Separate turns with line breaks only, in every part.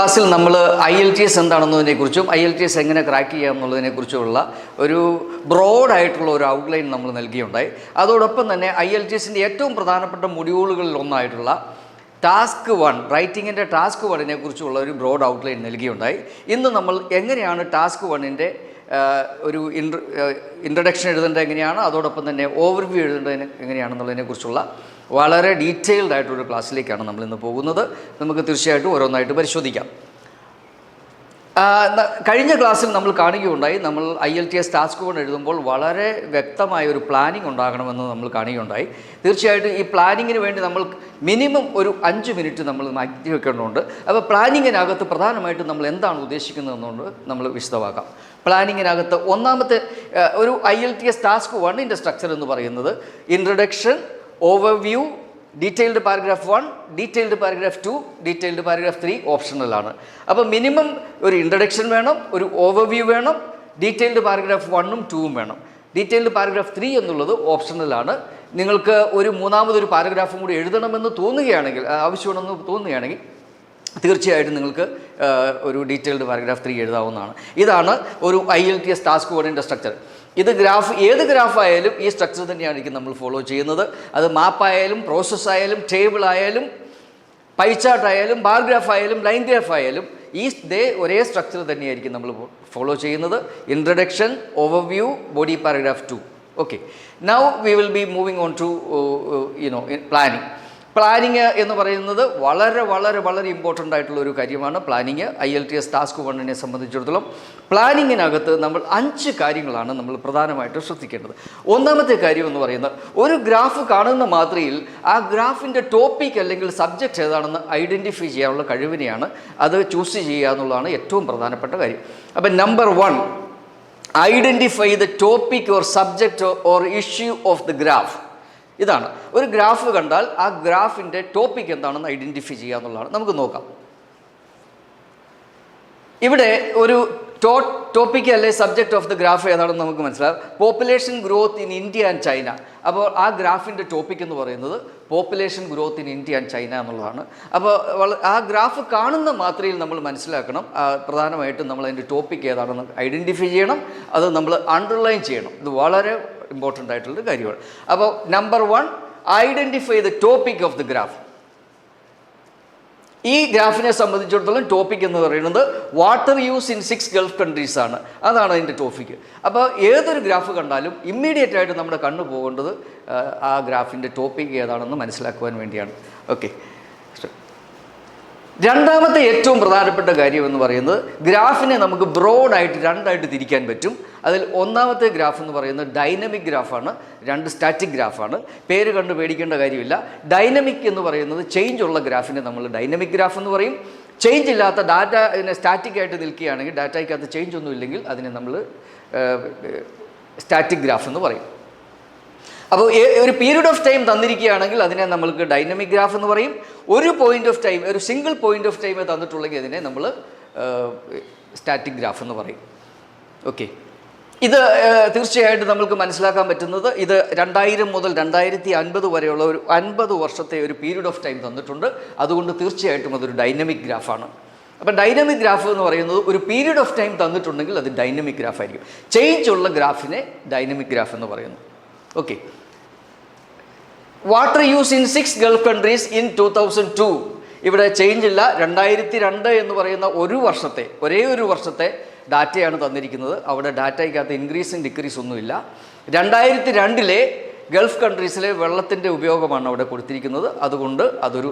ക്ലാസ്സിൽ നമ്മൾ IELTS എന്താണെന്നതിനെക്കുറിച്ചും IELTS എങ്ങനെ ക്രാക്ക് ചെയ്യാം എന്നുള്ളതിനെക്കുറിച്ചുമുള്ള ഒരു ബ്രോഡായിട്ടുള്ള ഒരു ഔട്ട്ലൈൻ നമ്മൾ നൽകിയുണ്ടായി. അതോടൊപ്പം തന്നെ IELTSൻ്റെ ഏറ്റവും പ്രധാനപ്പെട്ട മൊഡ്യൂളുകളിൽ ഒന്നായിട്ടുള്ള ടാസ്ക് 1 റൈറ്റിങ്ങിൻ്റെ ടാസ്ക് 1നെ കുറിച്ചുള്ള ഒരു ബ്രോഡ് ഔട്ട്ലൈൻ നൽകിയുണ്ടായി. ഇന്ന് നമ്മൾ എങ്ങനെയാണ് ടാസ്ക് 1ൻ്റെ ഒരു ഇൻട്രഡക്ഷൻ എഴുതേണ്ടത് എങ്ങനെയാണ്, അതോടൊപ്പം തന്നെ ഓവർവ്യൂ എഴുതേണ്ടത് എങ്ങനെയാണെന്നുള്ളതിനെക്കുറിച്ചുള്ള വളരെ ഡീറ്റെയിൽഡ് ആയിട്ടൊരു ക്ലാസ്സിലേക്കാണ് നമ്മളിന്ന് പോകുന്നത്. നമുക്ക് തീർച്ചയായിട്ടും ഓരോന്നായിട്ട് പരിശോധിക്കാം. കഴിഞ്ഞ ക്ലാസ്സിൽ നമ്മൾ കാണുകയുണ്ടായി, നമ്മൾ IELTS ടാസ്ക് 1 എഴുതുമ്പോൾ വളരെ വ്യക്തമായ ഒരു പ്ലാനിങ് ഉണ്ടാകണമെന്ന് നമ്മൾ കാണുകയുണ്ടായി. തീർച്ചയായിട്ടും ഈ പ്ലാനിങ്ങിന് വേണ്ടി നമ്മൾ മിനിമം ഒരു 5 മിനിറ്റ് നമ്മൾ മാറ്റി വെക്കേണ്ടതുണ്ട്. അപ്പോൾ പ്ലാനിങ്ങിനകത്ത് പ്രധാനമായിട്ടും നമ്മൾ എന്താണ് ഉദ്ദേശിക്കുന്നതെന്നുകൊണ്ട് നമ്മൾ വിശദമാക്കാം. പ്ലാനിങ്ങിനകത്ത് ഒന്നാമത്തെ ഒരു IELTS ടാസ്ക് 1ൻ്റെ സ്ട്രക്ചർ എന്ന് പറയുന്നത് introduction, overview, detailed paragraph 1, detailed paragraph 2, detailed paragraph 3 ഓപ്ഷണലാണ്. അപ്പോൾ മിനിമം ഒരു ഇൻട്രഡക്ഷൻ വേണം, ഒരു ഓവർവ്യൂ വേണം, ഡീറ്റെയിൽഡ് പാരഗ്രാഫ് 1ഉം 2ഉം വേണം. ഡീറ്റെയിൽഡ് പാരഗ്രാഫ് 3 എന്നുള്ളത് ഓപ്ഷണലാണ്. നിങ്ങൾക്ക് ഒരു മൂന്നാമതൊരു പാരഗ്രാഫും കൂടി എഴുതണമെന്ന് തോന്നുകയാണെങ്കിൽ, ആവശ്യമാണെന്ന് തോന്നുകയാണെങ്കിൽ തീർച്ചയായിട്ടും നിങ്ങൾക്ക് ഒരു ഡീറ്റെയിൽഡ് പാരഗ്രാഫ് 3 എഴുതാവുന്നതാണ്. ഇതാണ് ഒരു IELTS ടാസ്ക് 1ൻ്റെ സ്ട്രക്ചർ. ഇത് ഏത് ഗ്രാഫായാലും ഈ സ്ട്രക്ചർ തന്നെയായിരിക്കും നമ്മൾ ഫോളോ ചെയ്യുന്നത്. അത് മാപ്പായാലും പ്രോസസ്സായാലും ടേബിളായാലും പൈ ചാർട്ടായാലും ബാർ ഗ്രാഫായാലും ലൈൻ ഗ്രാഫായാലും ഒരേ സ്ട്രക്ചർ തന്നെയായിരിക്കും നമ്മൾ ഫോളോ ചെയ്യുന്നത്. Introduction, overview, body paragraph 2. Okay, now we will be moving on to planning. Planning എന്ന് പറയുന്നത് വളരെ വളരെ വളരെ ഇമ്പോർട്ടൻ്റ് ആയിട്ടുള്ള ഒരു കാര്യമാണ്. പ്ലാനിങ് IELTS ടാസ്ക് 1നെ സംബന്ധിച്ചിടത്തോളം പ്ലാനിങ്ങിനകത്ത് നമ്മൾ 5 കാര്യങ്ങളാണ് നമ്മൾ പ്രധാനമായിട്ടും ശ്രദ്ധിക്കേണ്ടത്. ഒന്നാമത്തെ കാര്യം എന്ന് പറയുന്നത്, ഒരു ഗ്രാഫ് കാണുന്ന മാത്രയിൽ ആ ഗ്രാഫിൻ്റെ ടോപ്പിക് അല്ലെങ്കിൽ സബ്ജക്റ്റ് ഏതാണെന്ന് ഐഡൻറ്റിഫൈ ചെയ്യാനുള്ള കഴിവിനെയാണ് അത് ചൂസ് ചെയ്യുക എന്നുള്ളതാണ് ഏറ്റവും പ്രധാനപ്പെട്ട കാര്യം. അപ്പം number 1, identify the topic or subject or issue of the graph. ഇതാണ്, ഒരു ഗ്രാഫ് കണ്ടാൽ ആ ഗ്രാഫിൻ്റെ ടോപ്പിക് എന്താണെന്ന് ഐഡൻറ്റിഫൈ ചെയ്യുക എന്നുള്ളതാണ്. നമുക്ക് നോക്കാം. ഇവിടെ ഒരു ടോപ്പിക് അല്ലെ സബ്ജക്റ്റ് ഓഫ് ദ ഗ്രാഫ് ഏതാണെന്ന് നമുക്ക് മനസ്സിലാവും. Population growth in India and China. അപ്പോൾ ആ ഗ്രാഫിൻ്റെ ടോപ്പിക് എന്ന് പറയുന്നത് population growth in India and China എന്നുള്ളതാണ്. അപ്പോൾ ആ ഗ്രാഫ് കാണുന്ന മാത്രയിൽ നമ്മൾ മനസ്സിലാക്കണം പ്രധാനമായിട്ടും നമ്മൾ അതിൻ്റെ ടോപ്പിക് ഏതാണെന്ന് ഐഡൻറ്റിഫൈ ചെയ്യണം. അത് നമ്മൾ അണ്ടർലൈൻ ചെയ്യണം. ഇത് വളരെ ഇമ്പോർട്ടൻ്റ് ആയിട്ടുള്ളൊരു കാര്യമാണ്. അപ്പോൾ number 1, identify the topic of the graph. ഈ ഗ്രാഫിനെ സംബന്ധിച്ചിടത്തോളം ടോപ്പിക് എന്ന് പറയുന്നത് water use in 6 Gulf countries ആണ്. അതാണ് അതിൻ്റെ ടോപ്പിക്. അപ്പോൾ ഏതൊരു ഗ്രാഫ് കണ്ടാലും ഇമ്മീഡിയറ്റ് ആയിട്ട് നമ്മുടെ കണ്ണ് പോകേണ്ടത് ആ ഗ്രാഫിൻ്റെ ടോപ്പിക് ഏതാണെന്ന് മനസ്സിലാക്കുവാൻ വേണ്ടിയാണ്. ഓക്കെ, രണ്ടാമത്തെ ഏറ്റവും പ്രധാനപ്പെട്ട കാര്യം എന്ന് പറയുന്നത്, ഗ്രാഫിനെ നമുക്ക് ബ്രോഡായിട്ട് 2ആയിട്ട് തിരിക്കാൻ പറ്റും. അതിൽ ഒന്നാമത്തെ ഗ്രാഫ് എന്ന് പറയുന്നത് ഡൈനമിക് ഗ്രാഫാണ്, 2 സ്റ്റാറ്റിക് ഗ്രാഫാണ്. പേര് കണ്ട് പേടിക്കേണ്ട കാര്യമില്ല. ഡൈനമിക് എന്ന് പറയുന്നത് ചേഞ്ച് ഉള്ള ഗ്രാഫിനെ നമ്മൾ ഡൈനമിക് ഗ്രാഫ് എന്ന് പറയും. ചേഞ്ച് ഇല്ലാത്ത ഡാറ്റ സ്റ്റാറ്റിക് ആയിട്ട് നിൽക്കുകയാണെങ്കിൽ, ഡാറ്റയ്ക്കകത്ത് ചേഞ്ച് ഒന്നും ഇല്ലെങ്കിൽ അതിനെ നമ്മൾ സ്റ്റാറ്റിക് ഗ്രാഫ് എന്ന് പറയും. അപ്പോൾ ഒരു പീരീഡ് ഓഫ് ടൈം തന്നിരിക്കുകയാണെങ്കിൽ അതിനെ നമ്മൾക്ക് ഡൈനമിക് ഗ്രാഫ് എന്ന് പറയും. ഒരു പോയിൻ്റ് ഓഫ് ടൈം, ഒരു സിംഗിൾ പോയിൻ്റ് ഓഫ് ടൈം തന്നിട്ടുള്ളെങ്കിൽ അതിനെ നമ്മൾ സ്റ്റാറ്റിക് ഗ്രാഫ് എന്ന് പറയും. ഓക്കെ, ഇത് തീർച്ചയായിട്ടും നമുക്ക് മനസ്സിലാക്കാൻ പറ്റുന്നത്, ഇത് 2000 മുതൽ 2050 വരെയുള്ള ഒരു 50 വർഷത്തെ ഒരു പീരീഡ് ഓഫ് ടൈം തന്നിട്ടുണ്ട്. അതുകൊണ്ട് തീർച്ചയായിട്ടും അതൊരു ഡൈനമിക് ഗ്രാഫാണ്. അപ്പം ഡൈനമിക് ഗ്രാഫ് എന്ന് പറയുന്നത് ഒരു പീരീഡ് ഓഫ് ടൈം തന്നിട്ടുണ്ടെങ്കിൽ അത് ഡൈനമിക് ഗ്രാഫ് ആയിരിക്കും. ചേഞ്ച് ഉള്ള ഗ്രാഫിനെ ഡൈനമിക് ഗ്രാഫ് എന്ന് പറയുന്നു. Okay, water use in 6 Gulf countries in 2002. ഇവിടെ ചേഞ്ച് ഇല്ല. 2002 എന്ന് പറയുന്ന ഒരേ ഒരു വർഷത്തെ ഡാറ്റയാണ് തന്നിരിക്കുന്നത്. അവിടെ ഡാറ്റയ്ക്കകത്ത് ഇൻക്രീസും ഡിക്രീസും ഒന്നുമില്ല. 2002 ഗൾഫ് കൺട്രീസിലെ വെള്ളത്തിൻ്റെ ഉപയോഗമാണ് അവിടെ കൊടുത്തിരിക്കുന്നത്. അതുകൊണ്ട് അതൊരു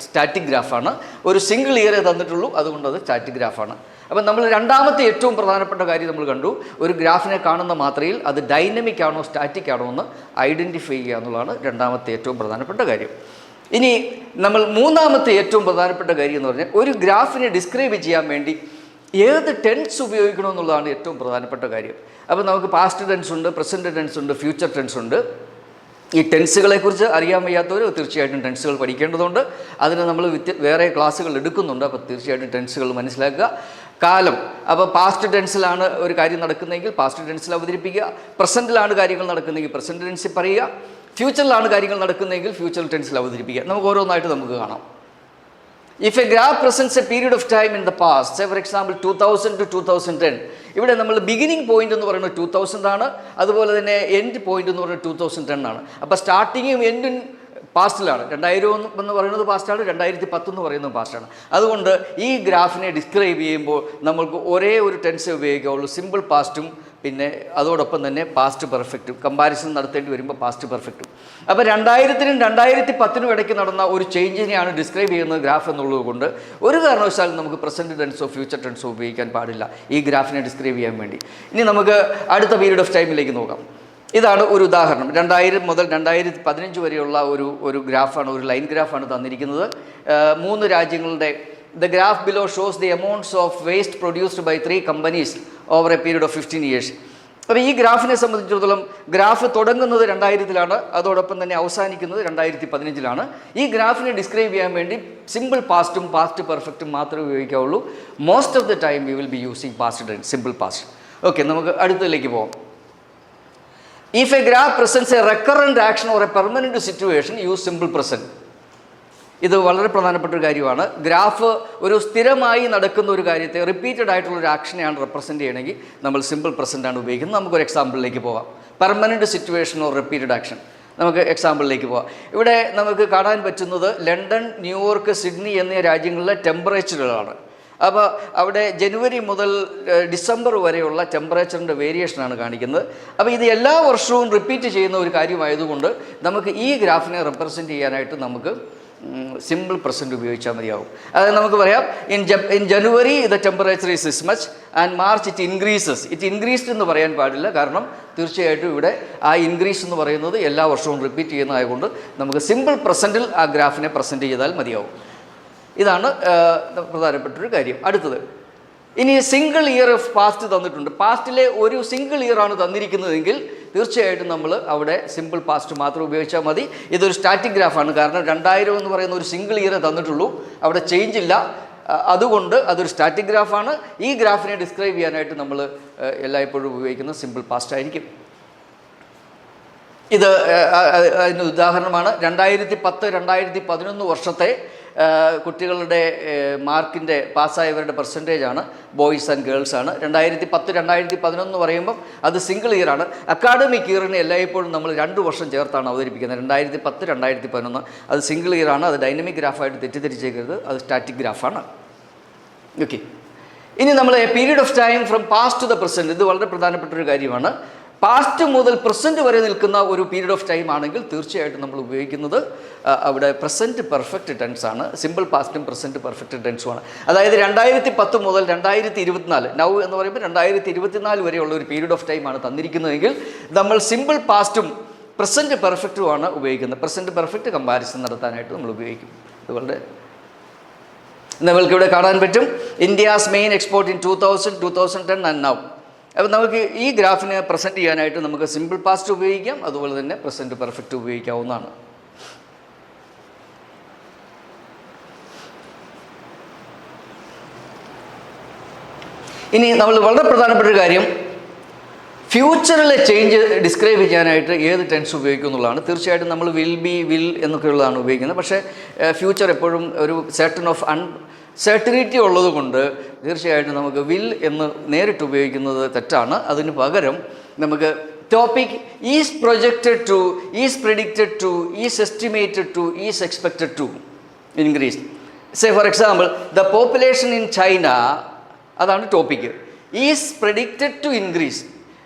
സ്റ്റാറ്റിക് ഗ്രാഫാണ്. ഒരു സിംഗിൾ ഇയറേ തന്നിട്ടുള്ളൂ, അതുകൊണ്ട് അത് സ്റ്റാറ്റിക് ഗ്രാഫാണ്. അപ്പം നമ്മൾ രണ്ടാമത്തെ ഏറ്റവും പ്രധാനപ്പെട്ട കാര്യം നമ്മൾ കണ്ടു, ഒരു ഗ്രാഫിനെ കാണുന്ന മാത്രയിൽ അത് ഡൈനമിക് ആണോ സ്റ്റാറ്റിക് ആണോ എന്ന് ഐഡൻറ്റിഫൈ ചെയ്യുക എന്നുള്ളതാണ് രണ്ടാമത്തെ ഏറ്റവും പ്രധാനപ്പെട്ട കാര്യം. ഇനി നമ്മൾ മൂന്നാമത്തെ ഏറ്റവും പ്രധാനപ്പെട്ട കാര്യം എന്ന് പറഞ്ഞാൽ, ഒരു ഗ്രാഫിനെ ഡിസ്ക്രൈബ് ചെയ്യാൻ വേണ്ടി ഏത് ടെൻസ് ഉപയോഗിക്കണമെന്നുള്ളതാണ് ഏറ്റവും പ്രധാനപ്പെട്ട കാര്യം. അപ്പോൾ നമുക്ക് പാസ്റ്റ് ടെൻസ് ഉണ്ട്, പ്രസൻറ്റ് ടെൻസ് ഉണ്ട്, ഫ്യൂച്ചർ ടെൻസ് ഉണ്ട്. ഈ ടെൻസുകളെക്കുറിച്ച് അറിയാൻ വയ്യാത്തവർ തീർച്ചയായിട്ടും ടെൻസുകൾ പഠിക്കേണ്ടതുണ്ട്. അതിന് നമ്മൾ വേറെ ക്ലാസ്സുകൾ എടുക്കുന്നുണ്ട്. അപ്പോൾ തീർച്ചയായിട്ടും ടെൻസുകൾ മനസ്സിലാക്കുക. കാലം, അപ്പോൾ പാസ്റ്റ് ടെൻസിലാണ് ഒരു കാര്യം നടക്കുന്നതെങ്കിൽ പാസ്റ്റ് ടെൻസിൽ അവതരിപ്പിക്കുക. പ്രസൻറ്റിലാണ് കാര്യങ്ങൾ നടക്കുന്നതെങ്കിൽ പ്രസൻറ്റ് ടെൻസിൽ പറയുക. ഫ്യൂച്ചറിലാണ് കാര്യങ്ങൾ നടക്കുന്നതെങ്കിൽ ഫ്യൂച്ചർ ടെൻസിൽ അവതരിപ്പിക്കുക. നമുക്ക് ഓരോന്നായിട്ട് നമുക്ക് കാണാം. If a graph presents a period of time in the past, say for example 2000 to 2010, ഇവിടെ നമ്മൾ ബിഗിനിങ് പോയിന്റ് എന്ന് പറയുന്നത് 2000 ആണ്, അതുപോലെ തന്നെ എൻഡ് പോയിന്റ് എന്ന് പറയുന്നത് 2010 ആണ്. അപ്പോൾ സ്റ്റാർട്ടിങ്ങും എൻഡും പാസ്റ്റിലാണ്. 2000 എന്ന് പറയുന്നത് പാസ്റ്റാണ്, 2010 എന്ന് പറയുന്നത് പാസ്റ്റാണ്. അതുകൊണ്ട് ഈ ഗ്രാഫിനെ ഡിസ്ക്രൈബ് ചെയ്യുമ്പോൾ നമ്മൾക്ക് ഒരേ ഒരു ടെൻസ് ഉപയോഗിക്കാവുള്ളൂ, സിമ്പിൾ പാസ്റ്റും പിന്നെ അതോടൊപ്പം തന്നെ പാസ്റ്റ് പെർഫെക്റ്റും. കമ്പാരിസൺ നടത്തേണ്ടി വരുമ്പോൾ പാസ്റ്റ് പെർഫെക്റ്റും. അപ്പോൾ 2000-നും 2010-നും ഇടയ്ക്ക് നടന്ന ഒരു ചേഞ്ചിനെയാണ് ഡിസ്ക്രൈബ് ചെയ്യുന്നത് ഗ്രാഫ് എന്നുള്ളത് കൊണ്ട് ഒരു കാരണവശാലും നമുക്ക് പ്രസൻറ്റ് ടെൻസോ ഫ്യൂച്ചർ ടെൻസോ ഉപയോഗിക്കാൻ പാടില്ല ഈ ഗ്രാഫിനെ ഡിസ്ക്രൈബ് ചെയ്യാൻ വേണ്ടി. ഇനി നമുക്ക് അടുത്ത പീരീഡ് ഓഫ് ടൈമിലേക്ക് നോക്കാം. ഇതാണ് ഒരു ഉദാഹരണം. 2000 മുതൽ 2015 വരെയുള്ള ഒരു ഗ്രാഫാണ്, ഒരു ലൈൻ ഗ്രാഫാണ് തന്നിരിക്കുന്നത്. 3 രാജ്യങ്ങളുടെ The graph below shows the amounts of waste produced by 3 companies over a period of 15 years. അപ്പോൾ ഈ ഗ്രാഫിനെ സംബന്ധിച്ചിടത്തോളം ഗ്രാഫ് തുടങ്ങുന്നത് 2000-ലാണ്, അതോടൊപ്പം തന്നെ അവസാനിക്കുന്നത് 2015-ലാണ്. ഈ ഗ്രാഫിനെ ഡിസ്ക്രൈബ് ചെയ്യാൻ വേണ്ടി സിമ്പിൾ പാസ്റ്റും പാസ്റ്റ് പെർഫെക്റ്റും മാത്രമേ ഉപയോഗിക്കാവുള്ളൂ. Most of the time we will be using past tense, simple past. Okay, നമുക്ക് അടുത്തതിലേക്ക് പോകാം. If a graph presents a recurrent action or a permanent situation, use simple present. ഇത് വളരെ പ്രധാനപ്പെട്ട ഒരു കാര്യമാണ്. ഗ്രാഫ് ഒരു സ്ഥിരമായി നടക്കുന്ന ഒരു കാര്യത്തെ റിപ്പീറ്റഡ് ആയിട്ടുള്ള ഒരു ആക്ഷനെയാണ് റെപ്രസെൻറ്റ് ചെയ്യണമെങ്കിൽ നമ്മൾ സിമ്പിൾ പ്രസൻ്റ് ആണ് ഉപയോഗിക്കുന്നത്. നമുക്കൊരു എക്സാമ്പിളിലേക്ക് പോകാം. Permanent situation or repeated action. നമുക്ക് എക്സാമ്പിളിലേക്ക് പോകാം. ഇവിടെ നമുക്ക് കാണാൻ പറ്റുന്നത് ലണ്ടൻ, ന്യൂയോർക്ക്, സിഡ്നി എന്നീ രാജ്യങ്ങളിലെ ടെമ്പറേച്ചറുകളാണ്. അപ്പോൾ അവിടെ ജനുവരി മുതൽ ഡിസംബർ വരെയുള്ള ടെമ്പറേച്ചറിൻ്റെ വേരിയേഷനാണ് കാണിക്കുന്നത്. അപ്പോൾ ഇത് എല്ലാ വർഷവും റിപ്പീറ്റ് ചെയ്യുന്ന ഒരു കാര്യമായതുകൊണ്ട് നമുക്ക് ഈ ഗ്രാഫിനെ റെപ്രസെൻറ്റ് ചെയ്യാനായിട്ട് നമുക്ക് സിമ്പിൾ പ്രസൻറ്റ് ഉപയോഗിച്ചാൽ മതിയാവും. അതായത് നമുക്ക് പറയാം in January the temperature is this much and March it increases. It increased എന്ന് പറയാൻ പാടില്ല, കാരണം തീർച്ചയായിട്ടും ഇവിടെ ആ ഇൻക്രീസ് എന്ന് പറയുന്നത് എല്ലാ വർഷവും റിപ്പീറ്റ് ചെയ്യുന്നതായതുകൊണ്ട് നമുക്ക് സിമ്പിൾ പ്രസൻറ്റിൽ ആ ഗ്രാഫിനെ പ്രസൻറ്റ് ചെയ്താൽ മതിയാവും. ഇതാണ് പ്രധാനപ്പെട്ടൊരു കാര്യം. അടുത്തത്, ഇനി സിംഗിൾ ഇയർ ഓഫ് പാസ്റ്റ് തന്നിട്ടുണ്ട്. പാസ്റ്റിലെ ഒരു സിംഗിൾ ഇയറാണ് തന്നിരിക്കുന്നതെങ്കിൽ തീർച്ചയായിട്ടും നമ്മൾ അവിടെ സിമ്പിൾ പാസ്റ്റ് മാത്രം ഉപയോഗിച്ചാൽ മതി. ഇതൊരു സ്റ്റാറ്റിക് ഗ്രാഫാണ്, കാരണം 2000 എന്ന് പറയുന്ന ഒരു സിംഗിൾ ഇയർ തന്നിട്ടുള്ളൂ, അവിടെ ചേഞ്ച് ഇല്ല. അതുകൊണ്ട് അതൊരു സ്റ്റാറ്റിക് ഗ്രാഫാണ്. ഈ ഗ്രാഫിനെ ഡിസ്ക്രൈബ് ചെയ്യാനായിട്ട് നമ്മൾ എല്ലായ്പ്പോഴും ഉപയോഗിക്കുന്നത് സിമ്പിൾ പാസ്റ്റ് ആയിരിക്കും. ഇത് അതിന് ഉദാഹരണമാണ്. 2010-2011 വർഷത്തെ കുട്ടികളുടെ മാർക്കിൻ്റെ പാസ്സായവരുടെ പെർസെൻറ്റേജാണ് ബോയ്സ് ആൻഡ് ഗേൾസ് ആണ്. 2010-2011 പറയുമ്പം അത് സിംഗിൾ ഇയറാണ്. അക്കാഡമിക് ഇയറിനെ എല്ലായ്പ്പോഴും നമ്മൾ 2 വർഷം ചേർത്താണ് അവതരിപ്പിക്കുന്നത്. 2010-2011 അത് സിംഗിൾ ഇയറാണ്. അത് ഡൈനമിക് ഗ്രാഫായിട്ട് തെറ്റിദ്ധരിച്ചേക്കരുത്, അത് സ്റ്റാറ്റിക് ഗ്രാഫാണ്. ഓക്കെ, ഇനി നമ്മൾ a period of time from past to the present. ഇത് വളരെ പ്രധാനപ്പെട്ടൊരു കാര്യമാണ്. പാസ്റ്റ് മുതൽ പ്രസൻറ്റ് വരെ നിൽക്കുന്ന ഒരു പീരീഡ് ഓഫ് ടൈം ആണെങ്കിൽ തീർച്ചയായിട്ടും നമ്മൾ ഉപയോഗിക്കുന്നത് അവിടെ പ്രസൻറ്റ് പെർഫെക്റ്റ് ടെൻസ് ആണ്. സിമ്പിൾ പാസ്റ്റും പ്രസൻറ്റ് പെർഫെക്റ്റ് ടെൻസുമാണ്. അതായത് 2010 മുതൽ 2024, നൗ എന്ന് പറയുമ്പോൾ 2024 വരെയുള്ള ഒരു പീരീഡ് ഓഫ് ടൈമാണ് തന്നിരിക്കുന്നതെങ്കിൽ നമ്മൾ സിമ്പിൾ പാസ്റ്റും പ്രസൻറ്റ് പെർഫെക്റ്റുമാണ് ഉപയോഗിക്കുന്നത്. പ്രസൻറ്റ് പെർഫെക്റ്റ് കമ്പാരിസൺ നടത്താനായിട്ട് നമ്മൾ ഉപയോഗിക്കും. അതുകൊണ്ട് നമ്മൾക്കിവിടെ കാണാൻ പറ്റും India's main export in 2000, 2010 and now. അപ്പോൾ നമുക്ക് ഈ ഗ്രാഫിനെ പ്രസൻറ്റ് ചെയ്യാനായിട്ട് നമുക്ക് സിമ്പിൾ പാസ്റ്റ് ഉപയോഗിക്കാം, അതുപോലെ തന്നെ പ്രസൻറ്റ് പെർഫെക്റ്റ് ഉപയോഗിക്കാവുന്നതാണ്. ഇനി നമ്മൾ വളരെ പ്രധാനപ്പെട്ട ഒരു കാര്യം, ഫ്യൂച്ചറിലെ ചേഞ്ച് ഡിസ്ക്രൈബ് ചെയ്യാനായിട്ട് ഏത് ടെൻസ് ഉപയോഗിക്കും എന്നുള്ളതാണ്. തീർച്ചയായിട്ടും നമ്മൾ വിൽ ബി, വിൽ എന്നൊക്കെയുള്ളതാണ് ഉപയോഗിക്കുന്നത്. പക്ഷേ ഫ്യൂച്ചർ എപ്പോഴും ഒരു സെർട്ടൺ ഓഫ് സെർട്ടിനിറ്റി ഉള്ളത് കൊണ്ട് തീർച്ചയായിട്ടും നമുക്ക് വിൽ എന്ന് നേരിട്ട് ഉപയോഗിക്കുന്നത് തെറ്റാണ്. അതിന് പകരം നമുക്ക് topic is projected to, is predicted to, is estimated to, is expected to increase. Say for example the population in China, അതാണ് topic. Is predicted to increase.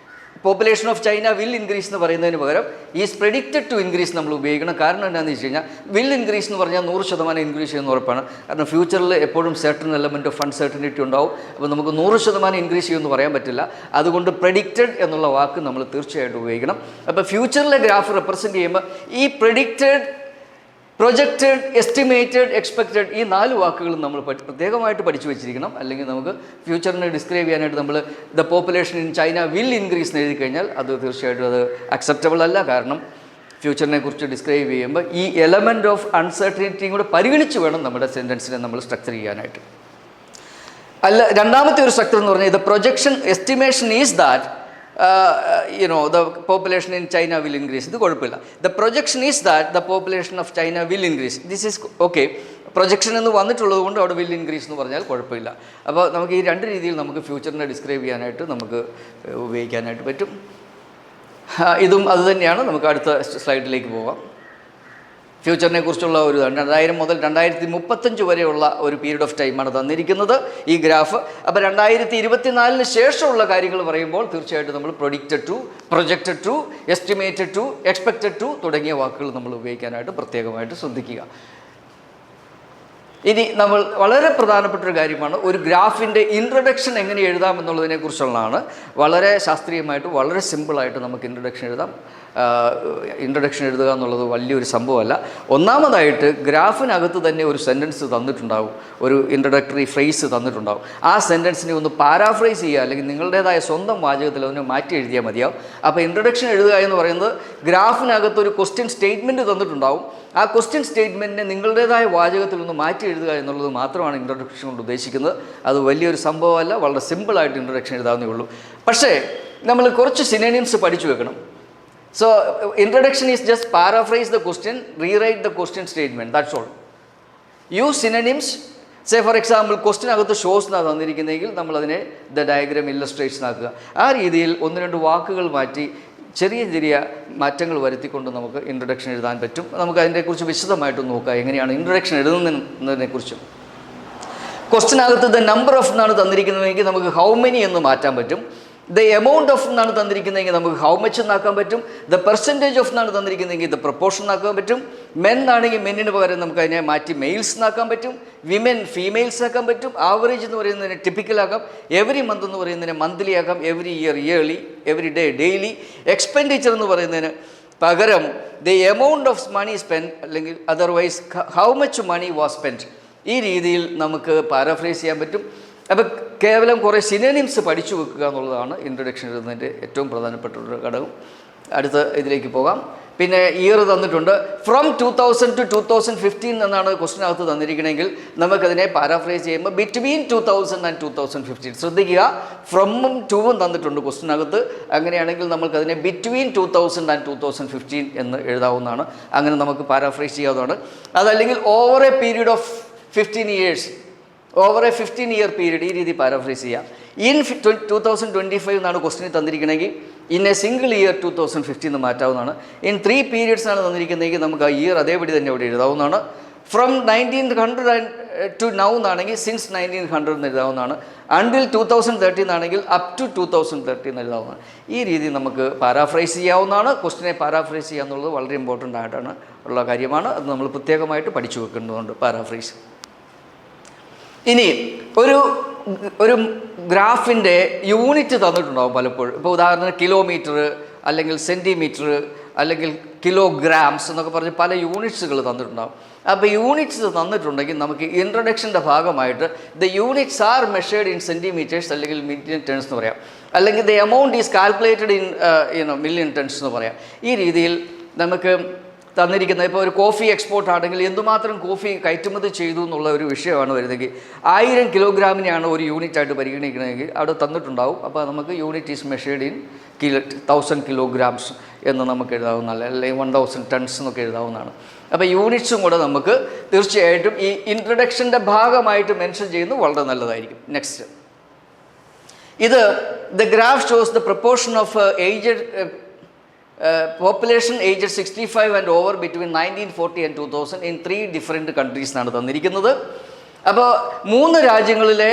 Population of China will increase എന്ന് പറയുന്നതിന് പകരം is predicted to increase നമ്മൾ ഉപയോഗിക്കണം. കാരണം എന്താണെന്ന് വെച്ച് കഴിഞ്ഞാൽ വിൽ ഇൻക്രീസ് എന്ന് പറഞ്ഞാൽ 100% ഇൻക്രീസ് ചെയ്യുന്ന ഉറപ്പാണ്. കാരണം ഫ്യൂച്ചറിൽ എപ്പോഴും സെർട്ടൺ എലമെൻറ്റ് ഓഫ് അൺസെർട്ടനിറ്റി ഉണ്ടാവും. അപ്പോൾ നമുക്ക് 100% ഇൻക്രീസ് ചെയ്യുമെന്ന് പറയാൻ പറ്റില്ല. അതുകൊണ്ട് പ്രെഡിക്റ്റഡ് എന്നുള്ള വാക്ക് നമ്മൾ തീർച്ചയായിട്ടും ഉപയോഗിക്കണം. അപ്പോൾ ഫ്യൂച്ചറിലെ ഗ്രാഫ് റെപ്രസെൻറ്റ് ചെയ്യുമ്പോൾ ഈ പ്രെഡിക്റ്റഡ്, പ്രൊജക്റ്റഡ്, എസ്റ്റിമേറ്റഡ്, എക്സ്പെക്റ്റഡ് ഈ 4 വാക്കുകളും നമ്മൾ പ്രത്യേകമായിട്ട് പഠിച്ചു വെച്ചിരിക്കണം. അല്ലെങ്കിൽ നമുക്ക് ഫ്യൂച്ചറിനെ ഡിസ്ക്രൈബ് ചെയ്യാനായിട്ട് നമ്മൾ the population in China will increase എന്ന് എഴുതി കഴിഞ്ഞാൽ അത് തീർച്ചയായിട്ടും അത് അക്സെപ്റ്റബിൾ അല്ല. കാരണം ഫ്യൂച്ചറിനെ കുറിച്ച് ഡിസ്ക്രൈബ് ചെയ്യുമ്പോൾ ഈ എലമെൻറ്റ് ഓഫ് അൺസർട്ടനിറ്റിയും കൂടെ പരിഗണിച്ച് വേണം നമ്മുടെ സെൻറ്റൻസിനെ നമ്മൾ സ്ട്രക്ചർ ചെയ്യാനായിട്ട്. അല്ല, രണ്ടാമത്തെ ഒരു സ്ട്രക്ചർ എന്ന് പറഞ്ഞാൽ the projection estimation is that the population in China will increase. ഇത് കുഴപ്പമില്ല. The projection is that the population of China will increase. This is okay. Projection എന്ന് വന്നിട്ടുള്ളത് കൊണ്ട് അവിടെ വിൽ ഇൻക്രീസ് എന്ന് പറഞ്ഞാൽ കുഴപ്പമില്ല. അപ്പോൾ നമുക്ക് ഈ രണ്ട് രീതിയിൽ നമുക്ക് ഫ്യൂച്ചറിനെ ഡിസ്ക്രൈബ് ചെയ്യാനായിട്ട് നമുക്ക് ഉപയോഗിക്കാനായിട്ട് പറ്റും. ഇതും അതുതന്നെയാണ്. നമുക്ക് അടുത്ത സ്ലൈഡിലേക്ക് പോകാം. ഫ്യൂച്ചറിനെ കുറിച്ചുള്ള ഒരു 2000 മുതൽ 2035 വരെയുള്ള ഒരു പീരീഡ് ഓഫ് ടൈമാണ് തന്നിരിക്കുന്നത് ഈ ഗ്രാഫ്. അപ്പോൾ 2024 ശേഷമുള്ള കാര്യങ്ങൾ പറയുമ്പോൾ തീർച്ചയായിട്ടും നമ്മൾ predicted to, projected to, estimated to, expected to തുടങ്ങിയ വാക്കുകൾ നമ്മൾ ഉപയോഗിക്കാനായിട്ട് പ്രത്യേകമായിട്ട് ശ്രദ്ധിക്കുക. ഇനി നമ്മൾ വളരെ പ്രധാനപ്പെട്ട ഒരു കാര്യമാണ് ഒരു ഗ്രാഫിൻ്റെ ഇൻട്രൊഡക്ഷൻ എങ്ങനെ എഴുതാം എന്നുള്ളതിനെക്കുറിച്ചുള്ളതാണ്. വളരെ ശാസ്ത്രീയമായിട്ട് വളരെ സിമ്പിളായിട്ട് നമുക്ക് ഇൻട്രൊഡക്ഷൻ എഴുതാം. ഇൻട്രൊഡക്ഷൻ എഴുതുക എന്നുള്ളത് വലിയൊരു സംഭവമല്ല. ഒന്നാമതായിട്ട് ഗ്രാഫിനകത്ത് തന്നെ ഒരു സെൻറ്റൻസ് തന്നിട്ടുണ്ടാവും, ഒരു ഇൻട്രൊഡക്ടറി ഫ്രേസ് തന്നിട്ടുണ്ടാവും. ആ സെൻറ്റൻസിനെ ഒന്ന് പാരാഫ്രൈസ് ചെയ്യുക, അല്ലെങ്കിൽ നിങ്ങളുടേതായ സ്വന്തം വാചകത്തിൽ അതിനെ മാറ്റി എഴുതിയാൽ മതിയാവും. അപ്പോൾ ഇൻട്രൊഡക്ഷൻ എഴുതുക എന്ന് പറയുന്നത് ഗ്രാഫിനകത്ത് ഒരു ക്വസ്റ്റ്യൻ സ്റ്റേറ്റ്മെൻറ്റ് തന്നിട്ടുണ്ടാവും. ആ ക്വസ്റ്റ്യൻ സ്റ്റേറ്റ്മെൻറ്റിനെ നിങ്ങളുടേതായ വാചകത്തിൽ ഒന്ന് മാറ്റി എഴുതുക എന്നുള്ളത് മാത്രമാണ് ഇൻട്രൊഡക്ഷൻ കൊണ്ട് ഉദ്ദേശിക്കുന്നത്. അത് വലിയൊരു സംഭവമല്ല, വളരെ സിമ്പിളായിട്ട് ഇൻട്രൊഡക്ഷൻ എഴുതാവുന്നേ ഉള്ളൂ. പക്ഷേ നമ്മൾ കുറച്ച് സിനോണിംസ് പഠിച്ചു വെക്കണം. So introduction is just paraphrase the question, rewrite the question statement, that's all. Use synonyms. Say for example question അകത്ത് ഷോസ് എന്നാണ് തന്നിരിക്കുന്നതെങ്കിൽ നമ്മളതിനെ ദ ഡയഗ്രാം ഇല്ലസ്ട്രേറ്റ്സ് ആക്കുക. ആ രീതിയിൽ ഒന്ന് രണ്ട് വാക്കുകൾ മാറ്റി ചെറിയ ചെറിയ മാറ്റങ്ങൾ വരുത്തിക്കൊണ്ട് നമുക്ക് ഇൻട്രൊഡക്ഷൻ എഴുതാൻ പറ്റും. നമുക്ക് അതിനെക്കുറിച്ച് വിശദമായിട്ട് നോക്കാം, എങ്ങനെയാണ് ഇൻട്രൊഡക്ഷൻ എഴുതുന്നതിനെക്കുറിച്ചും. ക്വസ്റ്റിനകത്ത് ദ നമ്പർ ഓഫ് എന്നാണ് തന്നിരിക്കുന്നതെങ്കിൽ നമുക്ക് ഹൗ മെനി എന്ന് മാറ്റാൻ പറ്റും. ദ എമൗണ്ട് ഓഫ് എന്നാണ് തന്നിരിക്കുന്നതെങ്കിൽ നമുക്ക് ഹൗ മച്ച് എന്നാക്കാൻ പറ്റും. ദ പെർസെൻറ്റേജ് ഓഫ് എന്നാണ് തന്നിരിക്കുന്നതെങ്കിൽ ദ പ്രൊപ്പോർഷൻ ആക്കാൻ പറ്റും. മെൻ ആണെങ്കിൽ മെന്നിന് പകരം നമുക്ക് അതിനെ മാറ്റി മെയിൽസ് എന്നാക്കാൻ പറ്റും. വിമൻ ഫീമെയിൽസ് ആക്കാൻ പറ്റും. ആവറേജ് എന്ന് പറയുന്നതിനെ ടിപ്പിക്കലാക്കാം. എവറി മന്ത് എന്ന് പറയുന്നതിനെ മന്ത്ലി ആക്കാം. Every year yearly, every day daily. Expenditure എന്ന് പറയുന്നതിന് പകരം the amount of money spend, അല്ലെങ്കിൽ otherwise how much money was spend. ഈ രീതിയിൽ നമുക്ക് പാരാഫ്രൈസ് ചെയ്യാൻ പറ്റും. അപ്പോൾ കേവലം കുറേ സിനോണിംസ് പഠിച്ചു വെക്കുക എന്നുള്ളതാണ് ഇൻട്രൊഡക്ഷൻ എഴുതുന്നതിൻ്റെ ഏറ്റവും പ്രധാനപ്പെട്ട ഒരു ഘടകം. അടുത്ത ഇതിലേക്ക് പോകാം. പിന്നെ ഇയർ തന്നിട്ടുണ്ട്. ഫ്രം 2000 to 2015 എന്നാണ് ക്വസ്റ്റിനകത്ത് തന്നിരിക്കണമെങ്കിൽ നമുക്കതിനെ പാരാഫ്രൈസ് ചെയ്യുമ്പോൾ ബിറ്റ്വീൻ 2000 and 2015. ശ്രദ്ധിക്കുക, ഫ്രമും ടൂവും തന്നിട്ടുണ്ട് ക്വസ്റ്റിനകത്ത്. അങ്ങനെയാണെങ്കിൽ നമുക്കതിനെ ബിറ്റ്വീൻ 2000 and 2015 എന്ന് എഴുതാവുന്നതാണ്. അങ്ങനെ നമുക്ക് പാരാഫ്രൈസ് ചെയ്യാവുന്നതാണ്. അതല്ലെങ്കിൽ over A period of 15 years, over A 15-year period, ഈ രീതി പാരാഫ്രൈസ് ചെയ്യാം. ഇൻ 2025 എന്നാണ് ക്വസ്റ്റിന് തന്നിരിക്കണമെങ്കിൽ ഇൻ എ സിംഗിൾ ഇയർ 2015 എന്ന് മാറ്റാവുന്നതാണ്. ഇൻ 3 periods ആണ് തന്നിരിക്കുന്നതെങ്കിൽ നമുക്ക് ആ ഇയർ അതേപടി തന്നെ അവിടെ എഴുതാവുന്നതാണ്. ഫ്രം 1900 ടു നൗ എന്നാണെങ്കിൽ സിൻസ് 1900 എന്ന് എഴുതാവുന്നതാണ്. അണ്ടിൽ 2030 എന്നാണെങ്കിൽ അപ് ടു 2030 എന്ന് എഴുതാവുന്നതാണ്. ഈ രീതി നമുക്ക് പാരാഫ്രൈസ് ചെയ്യാവുന്നതാണ്. ക്വസ്റ്റിനെ പാരാഫ്രൈസ് ചെയ്യുക എന്നുള്ളത് വളരെ ഇമ്പോർട്ടൻ്റ് ആയിട്ടാണ് ഉള്ള കാര്യമാണ്. അത് നമ്മൾ പ്രത്യേകമായിട്ട് പഠിച്ചു വെക്കേണ്ടതുണ്ട്, പാരാഫ്രൈസ്. ഇനി ഒരു ഗ്രാഫിൻ്റെ യൂണിറ്റ് തന്നിട്ടുണ്ടാകും പലപ്പോഴും. ഇപ്പോൾ ഉദാഹരണത്തിന് കിലോമീറ്റർ, അല്ലെങ്കിൽ സെൻറ്റിമീറ്റർ, അല്ലെങ്കിൽ കിലോഗ്രാംസ് എന്നൊക്കെ പറഞ്ഞ് പല യൂണിറ്റ്സുകൾ തന്നിട്ടുണ്ടാകും. അപ്പോൾ യൂണിറ്റ്സ് തന്നിട്ടുണ്ടെങ്കിൽ നമുക്ക് ഇൻട്രൊഡക്ഷൻ്റെ ഭാഗമായിട്ട് the units are measured in centimetres അല്ലെങ്കിൽ മില്യൺ ടേൺസ് എന്ന് പറയാം. അല്ലെങ്കിൽ the amount is calculated in million turns എന്ന് പറയാം. ഈ രീതിയിൽ നമുക്ക് തന്നിരിക്കുന്നത്, ഇപ്പോൾ ഒരു കോഫി എക്സ്പോർട്ട് ആണെങ്കിൽ എന്തുമാത്രം കോഫി കയറ്റുമതി ചെയ്തു എന്നുള്ള ഒരു വിഷയമാണ് വരുന്നതെങ്കിൽ 1000 കിലോഗ്രാമിനെയാണ് ഒരു യൂണിറ്റായിട്ട് പരിഗണിക്കണമെങ്കിൽ അവിടെ തന്നിട്ടുണ്ടാവും. അപ്പോൾ നമുക്ക് unit is measured in 1000 kilograms എന്ന് നമുക്ക് എഴുതാവുന്നതല്ല, അല്ലെങ്കിൽ 1000 tons എന്നൊക്കെ എഴുതാവുന്നതാണ്. അപ്പോൾ യൂണിറ്റ്സും കൂടെ നമുക്ക് തീർച്ചയായിട്ടും ഈ ഇൻട്രൊഡക്ഷൻ്റെ ഭാഗമായിട്ട് മെൻഷൻ ചെയ്യുന്നത് വളരെ നല്ലതായിരിക്കും. നെക്സ്റ്റ്, ഇത് the graph shows the proportion of aged population aged 65 and over between 1940 and 2000 in 3 different countries എന്നാണ് തന്നിരിക്കുന്നത്. അപ്പോൾ 3 രാജ്യങ്ങളിലെ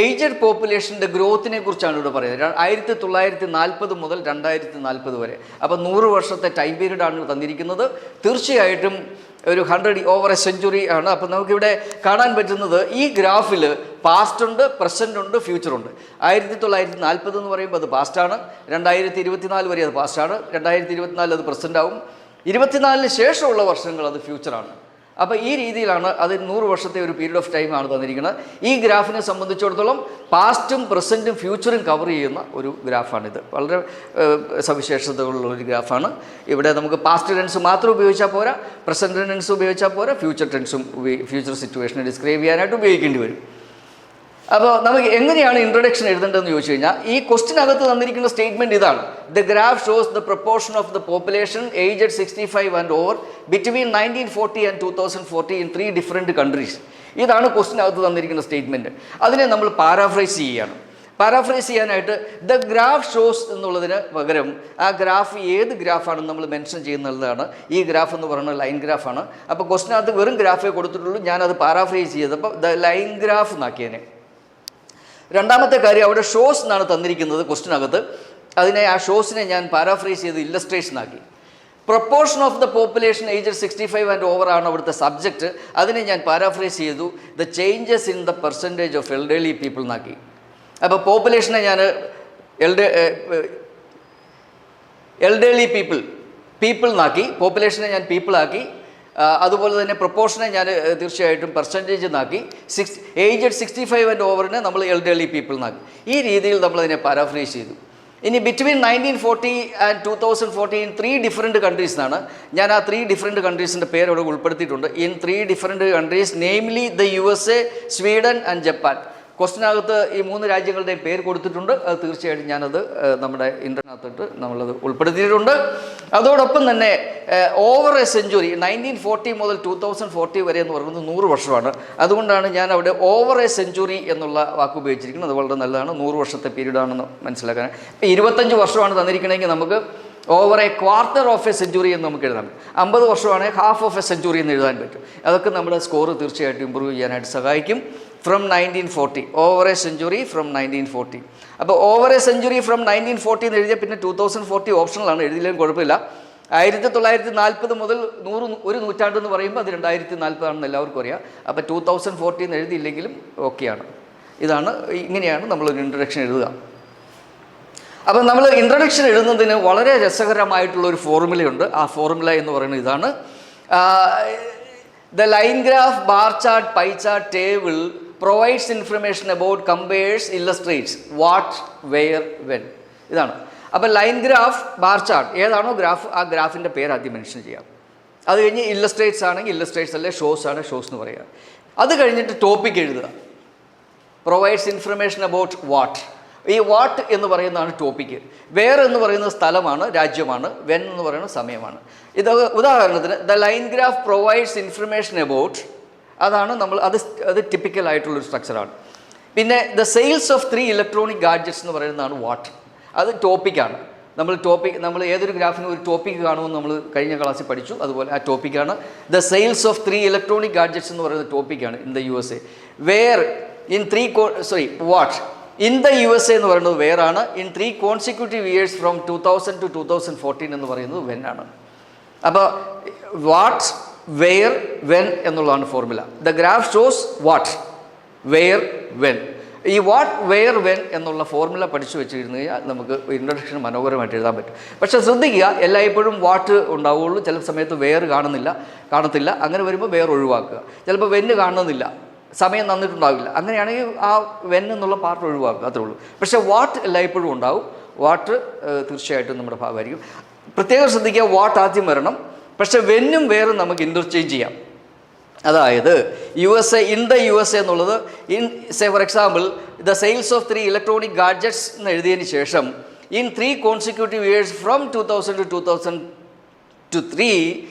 ഏജ്ഡ് പോപ്പുലേഷൻ്റെ ഗ്രോത്തിനെ കുറിച്ചാണ് ഇവിടെ പറയുന്നത്. 1940 മുതൽ 2040 വരെ. അപ്പോൾ 100 വർഷത്തെ ടൈം പീരീഡാണ് തന്നിരിക്കുന്നത്. തീർച്ചയായിട്ടും ഒരു 100 ഓവർ എ സെഞ്ച്വറി ആണ്. അപ്പോൾ നമുക്കിവിടെ കാണാൻ പറ്റുന്നത് ഈ ഗ്രാഫിൽ പാസ്റ്റ് ഉണ്ട്, പ്രസൻറ്റ് ഉണ്ട്, ഫ്യൂച്ചറുണ്ട്. 1940 എന്ന് പറയുമ്പോൾ അത് പാസ്റ്റാണ്. 2024 വരെ അത് പാസ്റ്റാണ്. 2024 അത് പ്രസൻ്റ് ആവും. 24 ശേഷമുള്ള വർഷങ്ങൾ അത് ഫ്യൂച്ചറാണ്. അപ്പോൾ ഈ രീതിയിലാണ് അത് 100 വർഷത്തെ ഒരു പീരീഡ് ഓഫ് ടൈമാണ് തന്നിരിക്കുന്നത്. ഈ ഗ്രാഫിനെ സംബന്ധിച്ചിടത്തോളം പാസ്റ്റും പ്രസൻറ്റും ഫ്യൂച്ചറും കവർ ചെയ്യുന്ന ഒരു ഗ്രാഫാണിത്. വളരെ സവിശേഷതകളുള്ള ഒരു ഗ്രാഫാണ്. ഇവിടെ നമുക്ക് പാസ്റ്റ് ടെൻസ് മാത്രം ഉപയോഗിച്ചാൽ പോരാ, പ്രസൻറ്റ് ടെൻസ് ഉപയോഗിച്ചാൽ പോരാ, ഫ്യൂച്ചർ ടെൻസും ഫ്യൂച്ചർ സിറ്റുവേഷനെ ഡിസ്ക്രൈബ് ചെയ്യാനായിട്ട് ഉപയോഗിക്കേണ്ടി വരും. അപ്പോൾ നമുക്ക് എങ്ങനെയാണ് ഇൻട്രൊഡക്ഷൻ എഴുതേണ്ടതെന്ന് ചോദിച്ചു കഴിഞ്ഞാൽ ഈ ക്വസ്റ്റിനകത്ത് തന്നിരിക്കുന്ന സ്റ്റേറ്റ്മെൻറ്റ് ഇതാണ്. The graph shows the proportion of the population aged 65 and over between 1940 and 2040 in 3 different countries. ഇതാണ് ക്വസ്റ്റിനകത്ത് തന്നിരിക്കുന്ന സ്റ്റേറ്റ്മെൻറ്റ്. അതിനെ നമ്മൾ പാരാഫ്രൈസ് ചെയ്യുകയാണ്. പാരാഫ്രൈസ് ചെയ്യാനായിട്ട് ദ ഗ്രാഫ് ഷോസ് എന്നുള്ളതിന് പകരം ആ ഗ്രാഫ് ഏത് ഗ്രാഫാണെന്ന് നമ്മൾ മെൻഷൻ ചെയ്യുന്നതാണ്. ഈ ഗ്രാഫ് എന്ന് പറയുന്നത് ലൈൻ ഗ്രാഫാണ്. അപ്പോൾ ക്വസ്റ്റിനകത്ത് വെറും ഗ്രാഫേ കൊടുത്തിട്ടുള്ളൂ. ഞാനത് പാരാഫ്രൈസ് ചെയ്തപ്പോൾ ദ ലൈൻ ഗ്രാഫ് എന്നാക്കിയേനെ. രണ്ടാമത്തെ കാര്യം, അവിടെ ഷോസ് എന്നാണ് തന്നിരിക്കുന്നത് ക്വസ്റ്റിനകത്ത്. ആ ഷോസിനെ ഞാൻ പാരാഫ്രൈസ് ചെയ്ത് ഇല്ലസ്ട്രേഷൻ ആക്കി. Proportion of the population age 65 and over ആണ് അവിടുത്തെ സബ്ജക്റ്റ്. അതിനെ ഞാൻ പാരാഫ്രൈസ് ചെയ്തു the changes in the percentage of elderly people എന്നാക്കി. അപ്പോൾ പോപ്പുലേഷനെ ഞാൻ എൽഡർലി പീപ്പിൾ എന്നാക്കി, പോപ്പുലേഷനെ ഞാൻ പീപ്പിളാക്കി. അതുപോലെ തന്നെ പ്രൊപ്പോർഷനെ ഞാൻ തീർച്ചയായിട്ടും പെർസെൻറ്റേജ് എന്നാക്കി. ഏജ് 65 ആൻഡ് ഓവറിനെ നമ്മൾ എൽഡർലി പീപ്പിൾ എന്നാക്കി. ഈ രീതിയിൽ നമ്മളതിനെ പാരാഫ്രൈസ് ചെയ്തു. ഇനി between 1940 and 2040 in 3 different countries എന്നാണ്. ഞാൻ ആ 3 ഡിഫറെൻറ്റ് കൺട്രീസിൻ്റെ പേര് അവിടെ ഉൾപ്പെടുത്തിയിട്ടുണ്ട്. In 3 different countries namely the USA, Sweden and Japan. ക്വസ്റ്റിനകത്ത് ഈ 3 രാജ്യങ്ങളുടെയും പേര് കൊടുത്തിട്ടുണ്ട്. അത് തീർച്ചയായിട്ടും ഞാനത് നമ്മുടെ ഇൻ്റർനെറ്റിട്ട് നമ്മളത് ഉൾപ്പെടുത്തിയിട്ടുണ്ട്. അതോടൊപ്പം തന്നെ ഓവർ എ സെഞ്ച്വറി 1940 മുതൽ 2040 വരെ എന്ന് പറയുന്നത് 100 വർഷമാണ്. അതുകൊണ്ടാണ് ഞാൻ അവിടെ ഓവർ എ സെഞ്ച്വറി എന്നുള്ള വാക്ക് ഉപയോഗിച്ചിരിക്കുന്നത്. അത് വളരെ നല്ലതാണ്. 100 വർഷത്തെ പീരീഡാണെന്ന് മനസ്സിലാക്കാൻ. ഇപ്പോൾ 25 വർഷമാണ് തന്നിരിക്കണമെങ്കിൽ നമുക്ക് over A quarter of A century എന്ന് നമുക്ക് എഴുതാൻ പറ്റും. 50 വർഷമാണെങ്കിൽ ഹാഫ് ഓഫ് എ സെഞ്ച്വറി എന്ന് എഴുതാൻ പറ്റും. അതൊക്കെ നമ്മുടെ സ്കോർ തീർച്ചയായിട്ടും ഇമ്പ്രൂവ് ചെയ്യാനായിട്ട് സഹായിക്കും. From 1940, over A century from 1940. അപ്പോൾ ഓവർ എ സെഞ്ച്വറി ഫ്രം 1940 എന്ന് എഴുതിയാൽ പിന്നെ 2040 ഓപ്ഷണലാണ്, എഴുതിയില്ലെങ്കിലും കുഴപ്പമില്ല. 1940 മുതൽ 100 ഒരു നൂറ്റാണ്ടെന്ന് പറയുമ്പോൾ അത് 2040 ആണെന്ന് എല്ലാവർക്കും അറിയാം. അപ്പോൾ 2040 എന്ന് എഴുതിയില്ലെങ്കിലും ഓക്കെയാണ്. ഇങ്ങനെയാണ് നമ്മളൊരു ഇൻട്രൊഡക്ഷൻ എഴുതുക. അപ്പം നമ്മൾ ഇൻട്രൊഡക്ഷൻ എഴുതുന്നതിന് വളരെ രസകരമായിട്ടുള്ളൊരു ഫോർമുലയുണ്ട്. ആ ഫോർമുല എന്ന് പറയുന്നത് ഇതാണ്. The line graph, bar chart, pie chart, table provides information about, compares, illustrates, what, where, when. ഇതാണ്. അപ്പോൾ ലൈൻ ഗ്രാഫ്, ബാർ ചാർട്ട് ഏതാണോ ഗ്രാഫ്, ആ ഗ്രാഫിൻ്റെ പേര് ആദ്യം മെൻഷൻ ചെയ്യാം. അത് കഴിഞ്ഞ് ഇല്ലസ്ട്രേറ്റ്സ് ആണെങ്കിൽ ഇല്ലസ്ട്രേറ്റ്സ്, അല്ലെ ഷോസ് ആണ് ഷോസ് എന്ന് പറയുക. അത് കഴിഞ്ഞിട്ട് ടോപ്പിക് എഴുതുക. Provides information about what. ഈ വാട്ട് എന്ന് പറയുന്നതാണ് ടോപ്പിക്ക്. വെയർ എന്ന് പറയുന്നത് സ്ഥലമാണ്, രാജ്യമാണ്. വെൻ എന്ന് പറയുന്നത് സമയമാണ്. ഇത് ഉദാഹരണത്തിന് the line graph provides information about, അതാണ് അത് ടിപ്പിക്കലായിട്ടുള്ളൊരു സ്ട്രക്ചറാണ്. പിന്നെ the sales of 3 electronic gadgets എന്ന് പറയുന്നതാണ് വാട്ട്. അത് ടോപ്പിക്കാണ്. നമ്മൾ ഏതൊരു ഗ്രാഫിനും ഒരു ടോപ്പിക്ക് കാണുമെന്ന് നമ്മൾ കഴിഞ്ഞ ക്ലാസ്സിൽ പഠിച്ചു. അതുപോലെ ആ ടോപ്പിക്കാണ് the sales of 3 electronic gadgets എന്ന് പറയുന്ന ടോപ്പിക്കാണ് in the USA. Where in what in the USA എന്ന് പറയുന്നത് വെയർ ആണ്. In 3 consecutive years from 2000 to 2014 എന്ന് പറയുന്നത് വെൻ ആണ്. അപ്പോൾ വാട്ട്, വെയർ, വെൻ എന്നുള്ളതാണ് formula. The graph shows what, where, when. ഈ വാട്ട്, വെയർ, വെൻ എന്നുള്ള ഫോർമുല പഠിച്ചു വെച്ചിരുന്നു കഴിഞ്ഞാൽ നമുക്ക് ഇൻട്രൊഡക്ഷൻ മനോഹരമായിട്ട് എഴുതാൻ പറ്റും. പക്ഷേ ശ്രദ്ധിക്കുക, എല്ലായ്പ്പോഴും വാട്ട് ഉണ്ടാവുകയുള്ളൂ. ചില സമയത്ത് വെയർ കാണത്തില്ല. അങ്ങനെ വരുമ്പോൾ വെയർ ഒഴിവാക്കുക. ചിലപ്പോൾ വെന്ന് കാണുന്നില്ല, സമയം തന്നിട്ടുണ്ടാവില്ല. അങ്ങനെയാണെങ്കിൽ ആ വെൻ എന്നുള്ള പാർട്ട് ഒഴിവാക്കുക, അത്രേ ഉള്ളൂ. പക്ഷേ വാട്ട് എല്ലായ്പ്പോഴും ഉണ്ടാവും. വാട്ട് തീർച്ചയായിട്ടും നമ്മുടെ ഭാഗമായിരിക്കും. പ്രത്യേകം ശ്രദ്ധിക്കുക, വാട്ട് ആദ്യം വരണം. പക്ഷേ വെന്നും വേറും നമുക്ക് ഇൻ്റർചേഞ്ച് ചെയ്യാം. അതായത് ഇൻ ദ USA എന്നുള്ളത് four example the sales of 3 electronic gadgets എന്ന് എഴുതിയതിന് ശേഷം in 3 consecutive years from 2000 to 2003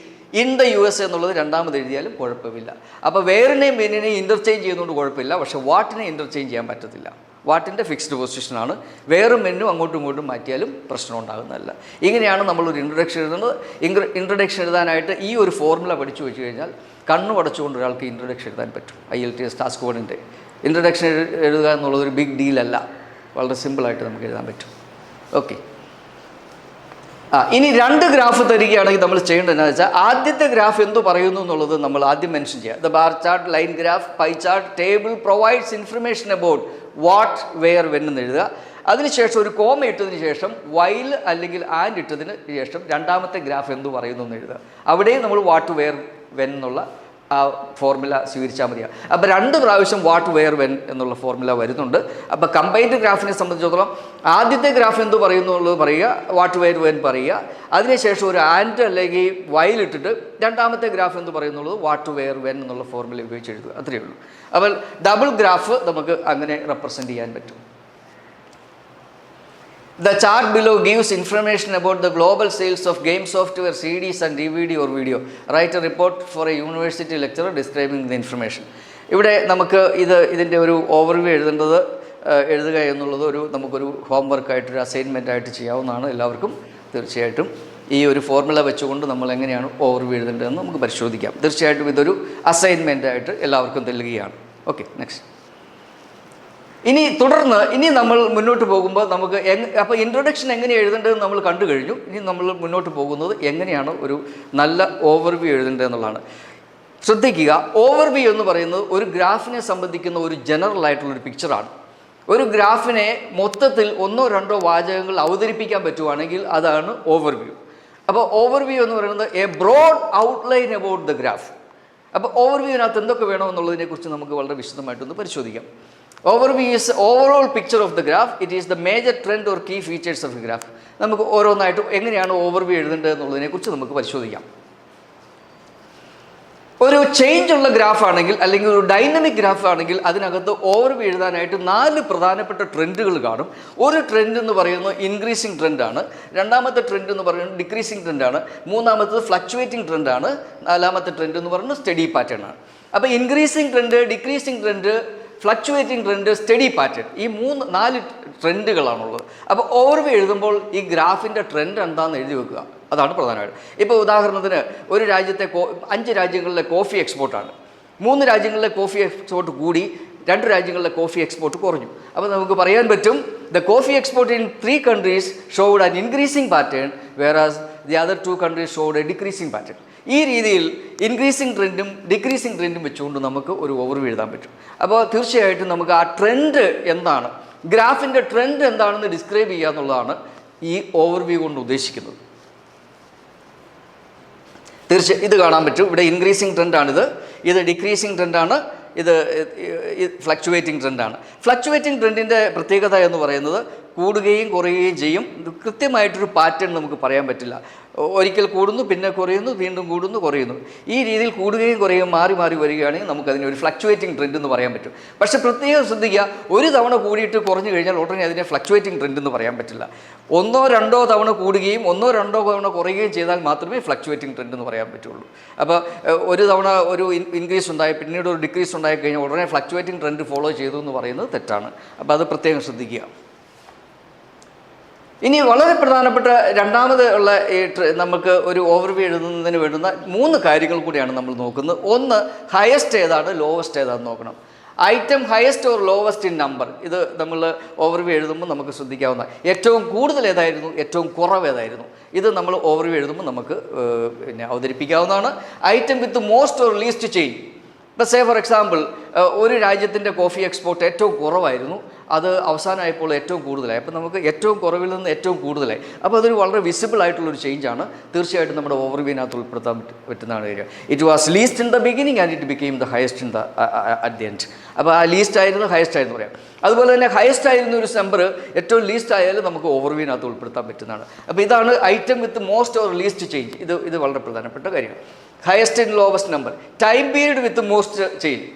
in the USA എന്നുള്ളത് രണ്ടാമത് എഴുതിയാലും കുഴപ്പമില്ല. അപ്പോൾ വേറിനെയും വെന്നിനെയും ഇൻ്റർചേഞ്ച് ചെയ്യുന്നതുകൊണ്ട് കുഴപ്പമില്ല. പക്ഷേ വാട്ടിനെ ഇൻ്റർചേഞ്ച് ചെയ്യാൻ പറ്റത്തില്ല. വാട്ടിൻ്റെ ഫിക്സ്ഡ് പൊസിഷനാണ്. വേറും മെന്നും അങ്ങോട്ടും ഇങ്ങോട്ടും മാറ്റിയാലും പ്രശ്നം ഉണ്ടാകുന്നതല്ല. ഇങ്ങനെയാണ് നമ്മളൊരു ഇൻട്രൊഡക്ഷൻ എഴുതുന്നത്. ഇൻട്രൊഡക്ഷൻ എഴുതാനായിട്ട് ഈ ഒരു ഫോർമുല പഠിച്ചു വെച്ച് കഴിഞ്ഞാൽ കണ്ണു അടച്ചുകൊണ്ട് ഒരാൾക്ക് ഇൻട്രൊഡക്ഷൻ എഴുതാൻ പറ്റും. IELTS ടാസ്ക് 1-ൻ്റെ ഇൻട്രൊഡക്ഷൻ എഴുതുക എന്നുള്ളതൊരു ബിഗ് ഡീലല്ല. വളരെ സിമ്പിളായിട്ട് നമുക്ക് എഴുതാൻ പറ്റും. ഓക്കെ. ഇനി 2 ഗ്രാഫ് തരികയാണെങ്കിൽ നമ്മൾ ചെയ്യേണ്ടത് എന്താണെന്ന് വെച്ചാൽ ആദ്യത്തെ ഗ്രാഫ് എന്തു പറയുന്നു എന്നുള്ളത് നമ്മൾ ആദ്യം മെൻഷൻ ചെയ്യുക. The bar chart, line graph, pie chart, table provides information about what, where, when എന്ന് എഴുതുക. അതിനുശേഷം ഒരു കോമ ഇട്ടതിന് ശേഷം വൈൽ അല്ലെങ്കിൽ ആൻഡ് ഇട്ടതിന് ശേഷം രണ്ടാമത്തെ ഗ്രാഫ് എന്തു പറയുന്നു എന്ന് എഴുതുക. അവിടെയും നമ്മൾ വാട്ട്, വെയർ, വെൻ എന്നുള്ള ആ ഫോർമുല സ്വീകരിച്ചാൽ മതിയാണ്. അപ്പോൾ 2 പ്രാവശ്യം വാട്ട് വെയർ വെൻ എന്നുള്ള ഫോർമുല വരുന്നുണ്ട്. അപ്പോൾ കമ്പൈൻഡ് ഗ്രാഫിനെ സംബന്ധിച്ചിടത്തോളം ആദ്യത്തെ ഗ്രാഫ് എന്ത് പറയുന്നുള്ളത് പറയുക, വാട്ട് വെയർ വെൻ പറയുക, അതിനുശേഷം ഒരു ആൻഡ് അല്ലെങ്കിൽ വൈലിട്ടിട്ട് രണ്ടാമത്തെ ഗ്രാഫ് എന്ത് പറയുന്നുള്ളത് വാട്ട് വെയർ വെൻ എന്നുള്ള ഫോർമുല ഉപയോഗിച്ച് എഴുതുക. അത്രയേ ഉള്ളൂ. അപ്പോൾ ഡബിൾ ഗ്രാഫ് നമുക്ക് അങ്ങനെ റെപ്രസെൻറ്റ് ചെയ്യാൻ പറ്റും. The chart below gives information about the global sales of game software, CDs and DVD or video. Write a report for a university lecturer describing the information. ഇവിടെ നമുക്ക് ഇതിൻ്റെ ഒരു ഓവർവ്യൂ എഴുതുക എന്നുള്ളത് നമുക്കൊരു ഹോംവർക്കായിട്ടൊരു അസൈൻമെൻറ്റായിട്ട് ചെയ്യാവുന്നതാണ് എല്ലാവർക്കും. തീർച്ചയായിട്ടും ഈ ഒരു ഫോർമുല വെച്ചുകൊണ്ട് നമ്മൾ എങ്ങനെയാണ് ഓവർവ്യൂ എഴുതേണ്ടതെന്ന് നമുക്ക് പരിശോധിക്കാം. തീർച്ചയായിട്ടും ഇതൊരു അസൈൻമെൻറ്റായിട്ട് എല്ലാവർക്കും നൽകുകയാണ്. Okay, next. ഇനി നമ്മൾ മുന്നോട്ട് പോകുമ്പോൾ നമുക്ക് അപ്പോൾ ഇൻട്രൊഡക്ഷൻ എങ്ങനെ എഴുതേണ്ടതെന്ന് നമ്മൾ കണ്ടു കഴിഞ്ഞു. ഇനി നമ്മൾ മുന്നോട്ട് പോകുന്നത് എങ്ങനെയാണ് ഒരു നല്ല ഓവർവ്യൂ എഴുതേണ്ടതെന്നുള്ളതാണ്. ശ്രദ്ധിക്കുക, ഓവർവ്യൂ എന്ന് പറയുന്നത് ഒരു ഗ്രാഫിനെ സംബന്ധിക്കുന്ന ഒരു ജനറൽ ആയിട്ടുള്ളൊരു പിക്ചറാണ്. ഒരു ഗ്രാഫിനെ മൊത്തത്തിൽ 1-2 വാചകങ്ങൾ അവതരിപ്പിക്കാൻ പറ്റുവാണെങ്കിൽ അതാണ് ഓവർവ്യൂ. അപ്പോൾ ഓവർവ്യൂ എന്ന് പറയുന്നത് a broad outline about the graph. അപ്പോൾ ഓവർവ്യൂവിനകത്ത് എന്തൊക്കെ വേണമെന്നുള്ളതിനെക്കുറിച്ച് നമുക്ക് വളരെ വിശദമായിട്ടൊന്ന് പരിശോധിക്കാം. Overview is overall picture of the graph. It is the major trend or key features of the graph. നമുക്ക് ഓരോന്നായിട്ട് എങ്ങനെയാണ് ഓവർവ്യൂ എഴുതേണ്ടത് എന്നുള്ളതിനെക്കുറിച്ച് നമുക്ക് പരിശോധിക്കാം. ഒരു ചേഞ്ച് ഉള്ള ഗ്രാഫ് ആണെങ്കിൽ അല്ലെങ്കിൽ ഒരു ഡൈനമിക് ഗ്രാഫ് ആണെങ്കിൽ അതിനകത്ത് ഓവർവ്യൂ എഴുതാനായിട്ട് 4 പ്രധാനപ്പെട്ട ട്രെൻഡുകൾ കാണും. ഒരു ട്രെൻഡ് എന്ന് പറയുന്നത് ഇൻക്രീസിങ് ട്രെൻഡാണ്, രണ്ടാമത്തെ ട്രെൻഡ് എന്ന് പറയുന്നത് ഡിക്രീസിങ് ട്രെൻഡാണ്, മൂന്നാമത്തത് ഫ്ലക്ച്വേറ്റിംഗ് ട്രെൻഡാണ്, നാലാമത്തെ ട്രെൻഡ് എന്ന് പറയുന്നത് സ്റ്റഡി പാറ്റേൺ ആണ്. അപ്പോൾ increasing trend, decreasing trend, fluctuating trend, study pattern, ഈ 4 ട്രെൻഡുകളാണുള്ളത്. അപ്പോൾ ഓവർവ്യൂ എഴുതുമ്പോൾ ഈ ഗ്രാഫിൻ്റെ ട്രെൻഡ് എന്താണെന്ന് എഴുതി വെക്കുക. അതാണ് പ്രധാനമായിട്ട്. ഇപ്പോൾ ഉദാഹരണത്തിന് ഒരു രാജ്യത്തെ 5 രാജ്യങ്ങളിലെ കോഫി എക്സ്പോർട്ടാണ്. 3 രാജ്യങ്ങളിലെ കോഫി എക്സ്പോർട്ട് കൂടി, 2 രാജ്യങ്ങളിലെ കോഫി എക്സ്പോർട്ട് കുറഞ്ഞു. അപ്പോൾ നമുക്ക് പറയാൻ പറ്റും the coffee export in 3 countries showed an increasing pattern whereas the other 2 countries showed a decreasing pattern. ഈ രീതിയിൽ ഇൻക്രീസിങ് ട്രെൻഡും ഡിക്രീസിങ് ട്രെൻഡും വെച്ചുകൊണ്ട് നമുക്ക് ഒരു ഓവർവ്യൂ എഴുതാൻ പറ്റും. അപ്പോൾ തീർച്ചയായിട്ടും നമുക്ക് ആ ട്രെൻഡ് എന്താണ്, ഗ്രാഫിൻ്റെ ട്രെൻഡ് എന്താണെന്ന് ഡിസ്ക്രൈബ് ചെയ്യുക എന്നുള്ളതാണ് ഈ ഓവർവ്യൂ കൊണ്ട് ഉദ്ദേശിക്കുന്നത്. ഇത് കാണാൻ പറ്റും. ഇവിടെ ഇൻക്രീസിങ് ട്രെൻഡാണിത്, ഇത് ഡിക്രീസിങ് ട്രെൻഡാണ്, ഇത് ഫ്ലക്ച്വേറ്റിംഗ് ട്രെൻഡാണ്. ഫ്ലക്ച്വേറ്റിംഗ് ട്രെൻഡിൻ്റെ പ്രത്യേകത എന്ന് പറയുന്നത് കൂടുകയും കുറയുകയും ചെയ്യും. കൃത്യമായിട്ടൊരു പാറ്റേൺ നമുക്ക് പറയാൻ പറ്റില്ല. ഒരിക്കൽ കൂടുന്നു, പിന്നെ കുറയുന്നു, വീണ്ടും കൂടുന്നു, കുറയുന്നു. ഈ രീതിയിൽ കൂടുകയും കുറയുകയും മാറി മാറി വരികയാണെങ്കിൽ നമുക്കതിനെ ഒരു ഫ്ലക്ച്വേറ്റിംഗ് ട്രെൻഡ് എന്ന് പറയാൻ പറ്റും. പക്ഷേ പ്രത്യേകം ശ്രദ്ധിക്കുക, ഒരു തവണ കൂടിയിട്ട് കുറഞ്ഞു കഴിഞ്ഞാൽ ഉടനെ അതിനെ ഫ്ലക്ച്വേറ്റിംഗ് ട്രെൻഡ് എന്ന് പറയാൻ പറ്റില്ല. 1-2 തവണ കൂടുകയും 1-2 തവണ കുറയുകയും ചെയ്താൽ മാത്രമേ ഫ്ലക്ച്വേറ്റിംഗ് ട്രെൻഡ് എന്ന് പറയാൻ പറ്റുള്ളൂ. അപ്പോൾ ഒരു തവണ ഒരു ഇൻക്രീസ് ഉണ്ടായി, പിന്നീട് ഒരു ഡിക്രീസ് ഉണ്ടായി കഴിഞ്ഞാൽ ഉടനെ ഫ്ലക്ച്വേറ്റിംഗ് ട്രെൻഡ് ഫോളോ ചെയ്തു എന്ന് പറയുന്നത് തെറ്റാണ്. അപ്പോൾ അത് പ്രത്യേകം ശ്രദ്ധിക്കുക. ഇനി വളരെ പ്രധാനപ്പെട്ട രണ്ടാമത് ഉള്ള നമുക്ക് ഒരു ഓവർവ്യൂ എഴുതുന്നതിന് വേണ്ടുന്ന 3 കാര്യങ്ങൾ കൂടിയാണ് നമ്മൾ നോക്കുന്നത്. ഒന്ന്, ഹയസ്റ്റ് ഏതാണ്, ലോവസ്റ്റ് ഏതാണെന്ന് നോക്കണം. Item highest or lowest in number, ഇത് നമ്മൾ ഓവർവ്യൂ എഴുതുമ്പോൾ നമുക്ക് ശ്രദ്ധിക്കാവുന്ന. ഏറ്റവും കൂടുതൽ ഏതായിരുന്നു, ഏറ്റവും കുറവ് ഏതായിരുന്നു, ഇത് നമ്മൾ ഓവർവ്യൂ എഴുതുമ്പോൾ നമുക്ക് അവതരിപ്പിക്കാവുന്നതാണ്. Item with most or least change. ഇപ്പോൾ സേ ഫോർ എക്സാമ്പിൾ, ഒരു രാജ്യത്തിൻ്റെ കോഫി എക്സ്പോർട്ട് ഏറ്റവും കുറവായിരുന്നു, അത് അവസാനമായപ്പോൾ ഏറ്റവും കൂടുതലായി. അപ്പോൾ നമുക്ക് ഏറ്റവും കുറവിൽ നിന്ന് ഏറ്റവും കൂടുതലായി. അപ്പോൾ അതൊരു വളരെ വിസിബിൾ ആയിട്ടുള്ളൊരു ചേഞ്ചാണ്. തീർച്ചയായിട്ടും നമ്മുടെ ഓവർവ്യൂവിനകത്ത് ഉൾപ്പെടുത്താൻ പറ്റുന്നതാണ് വരിക. It was least in the beginning and it became the highest in the at the end. അപ്പോൾ ആ ലീസ്റ്റ് ആയിരുന്നു ഹയസ്റ്റ് ആയിരുന്നു പറയാം. അതുപോലെ തന്നെ ഹയസ്റ്റ് ആയിരുന്ന ഒരു നമ്പർ ഏറ്റവും ലീസ്റ്റ് ആയാലും നമുക്ക് ഓവർവ്യൂവിനകത്ത് ഉൾപ്പെടുത്താൻ പറ്റുന്നതാണ്. അപ്പോൾ ഇതാണ് item with most or least change. ഇത് വളരെ പ്രധാനപ്പെട്ട കാര്യമാണ്. Highest and lowest number. Time period with most change.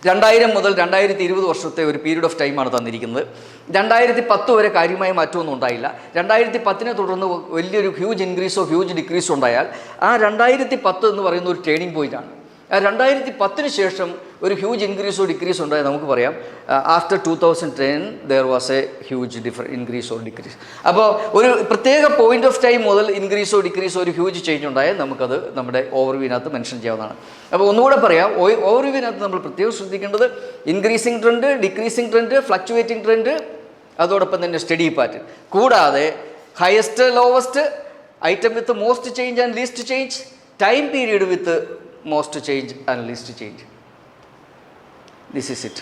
2000 മുതൽ 2020 വർഷത്തെ ഒരു പീരീഡ് ഓഫ് ടൈമാണ് തന്നിരിക്കുന്നത്. 2010 വരെ കാര്യമായ മാറ്റമൊന്നും ഉണ്ടായില്ല. 2010 തുടർന്ന് വലിയൊരു ഹ്യൂജ് ഇൻക്രീസോ ഹ്യൂജ് ഡിക്രീസോ ഉണ്ടായാൽ ആ 2010 എന്ന് പറയുന്ന ഒരു ടേണിംഗ് പോയിൻ്റാണ്. 2010 ശേഷം ഒരു ഹ്യൂജ് ഇൻക്രീസോ ഡിക്രീസോ ഉണ്ടായാൽ നമുക്ക് പറയാം after 2010 there was A huge increase or decrease. അപ്പോൾ ഒരു പ്രത്യേക പോയിന്റ് ഓഫ് ടൈം മുതൽ ഇൻക്രീസോ ഡിക്രീസോ ഒരു ഹ്യൂജ് ചേഞ്ച് ഉണ്ടായാൽ നമുക്കത് നമ്മുടെ ഓവർവ്യൂവിനകത്ത് മെൻഷൻ ചെയ്യാവുന്നതാണ്. അപ്പോൾ ഒന്നുകൂടെ പറയാം, ഓവർവ്യൂവിനകത്ത് നമ്മൾ പ്രത്യേകം ശ്രദ്ധിക്കേണ്ടത് increasing trend, decreasing trend, fluctuating trend, അതോടൊപ്പം തന്നെ സ്റ്റഡി പാറ്റേൺ. കൂടാതെ highest, lowest, item with most change and least change, time period with most change and least change. This is it.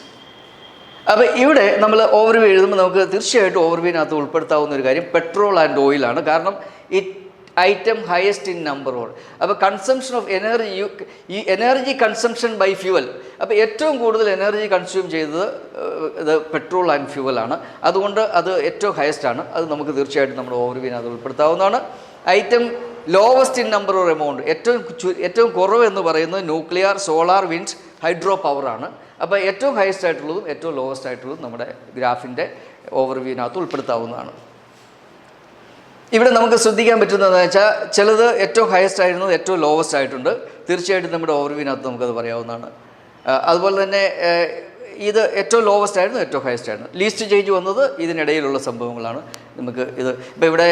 അപ്പോൾ ഇവിടെ നമ്മൾ ഓവർവ്യൂ എഴുതുമ്പോൾ നമുക്ക് തീർച്ചയായിട്ടും ഓവർവ്യൂവിനകത്ത് ഉൾപ്പെടുത്താവുന്ന ഒരു കാര്യം പെട്രോൾ ആൻഡ് ഓയിലാണ്. കാരണം item highest in number or. അപ്പോൾ കൺസംഷൻ ഓഫ് എനർജി, ഈ എനർജി കൺസംഷൻ ബൈ ഫ്യൂവൽ, അപ്പോൾ ഏറ്റവും കൂടുതൽ എനർജി കൺസ്യൂം ചെയ്തത് ഇത് പെട്രോൾ ആൻഡ് ഫ്യൂവലാണ്. അതുകൊണ്ട് അത് ഏറ്റവും ഹയസ്റ്റ് ആണ്. അത് നമുക്ക് തീർച്ചയായിട്ടും നമ്മുടെ ഓവർവ്യൂവിനകത്ത് ഉൾപ്പെടുത്താവുന്നതാണ്. Item lowest in number or amount, ഏറ്റവും കുറവ് എന്ന് പറയുന്നത് ന്യൂക്ലിയർ, സോളാർ, വിൻഡ്, ഹൈഡ്രോ പവറാണ്. അപ്പോൾ ഏറ്റവും ഹയസ്റ്റ് ആയിട്ടുള്ളതും ഏറ്റവും ലോവസ്റ്റ് ആയിട്ടുള്ളതും നമ്മുടെ ഗ്രാഫിൻ്റെ ഓവർവ്യൂവിനകത്ത് ഉൾപ്പെടുത്താവുന്നതാണ്. ഇവിടെ നമുക്ക് ശ്രദ്ധിക്കാൻ പറ്റുന്നതെന്ന് വെച്ചാൽ ചിലത് ഏറ്റവും ഹയസ്റ്റ് ആയിരുന്നത് ഏറ്റവും ലോവസ്റ്റ് ആയിട്ടുണ്ട്. തീർച്ചയായിട്ടും നമ്മുടെ ഓവർവ്യൂവിനകത്ത് നമുക്കത് പറയാവുന്നതാണ്. അതുപോലെ തന്നെ ഇത് ഏറ്റവും ലോവസ്റ്റ് ആയിരുന്നു, ഏറ്റവും ഹയസ്റ്റ് ആയിരുന്നു. ലീസ്റ്റ് ചേഞ്ച് വന്നത് ഇതിനിടയിലുള്ള സംഭവങ്ങളാണ്. നമുക്ക് ഇത് ഇപ്പോൾ ഇവിടെ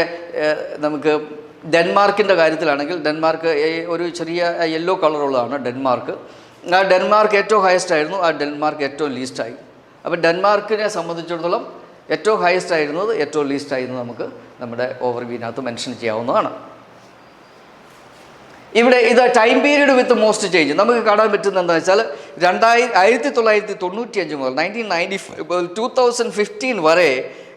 നമുക്ക് ഡെൻമാർക്കിൻ്റെ കാര്യത്തിലാണെങ്കിൽ, ഡെൻമാർക്ക് ഒരു ചെറിയ യെല്ലോ കളറുള്ളതാണ് ഡെൻമാർക്ക്. ആ ഡെൻമാർക്ക് ഏറ്റവും ഹയസ്റ്റ് ആയിരുന്നു, ആ ഡെൻമാർക്ക് ഏറ്റവും ലീസ്റ്റായി. അപ്പോൾ ഡെൻമാർക്കിനെ സംബന്ധിച്ചിടത്തോളം ഏറ്റവും ഹയസ്റ്റ് ആയിരുന്നത് ഏറ്റവും ലീസ്റ്റ് ആയിരുന്നത് നമുക്ക് നമ്മുടെ ഓവർവ്യൂവിനകത്ത് മെൻഷൻ ചെയ്യാവുന്നതാണ്. ഇവിടെ ഇത് ടൈം പീരീഡ് വിത്ത് മോസ്റ്റ് ചേഞ്ച് നമുക്ക് കാണാൻ പറ്റുന്നത് എന്താണെന്ന് വെച്ചാൽ 1995 മുതൽ 1995 2015 വരെ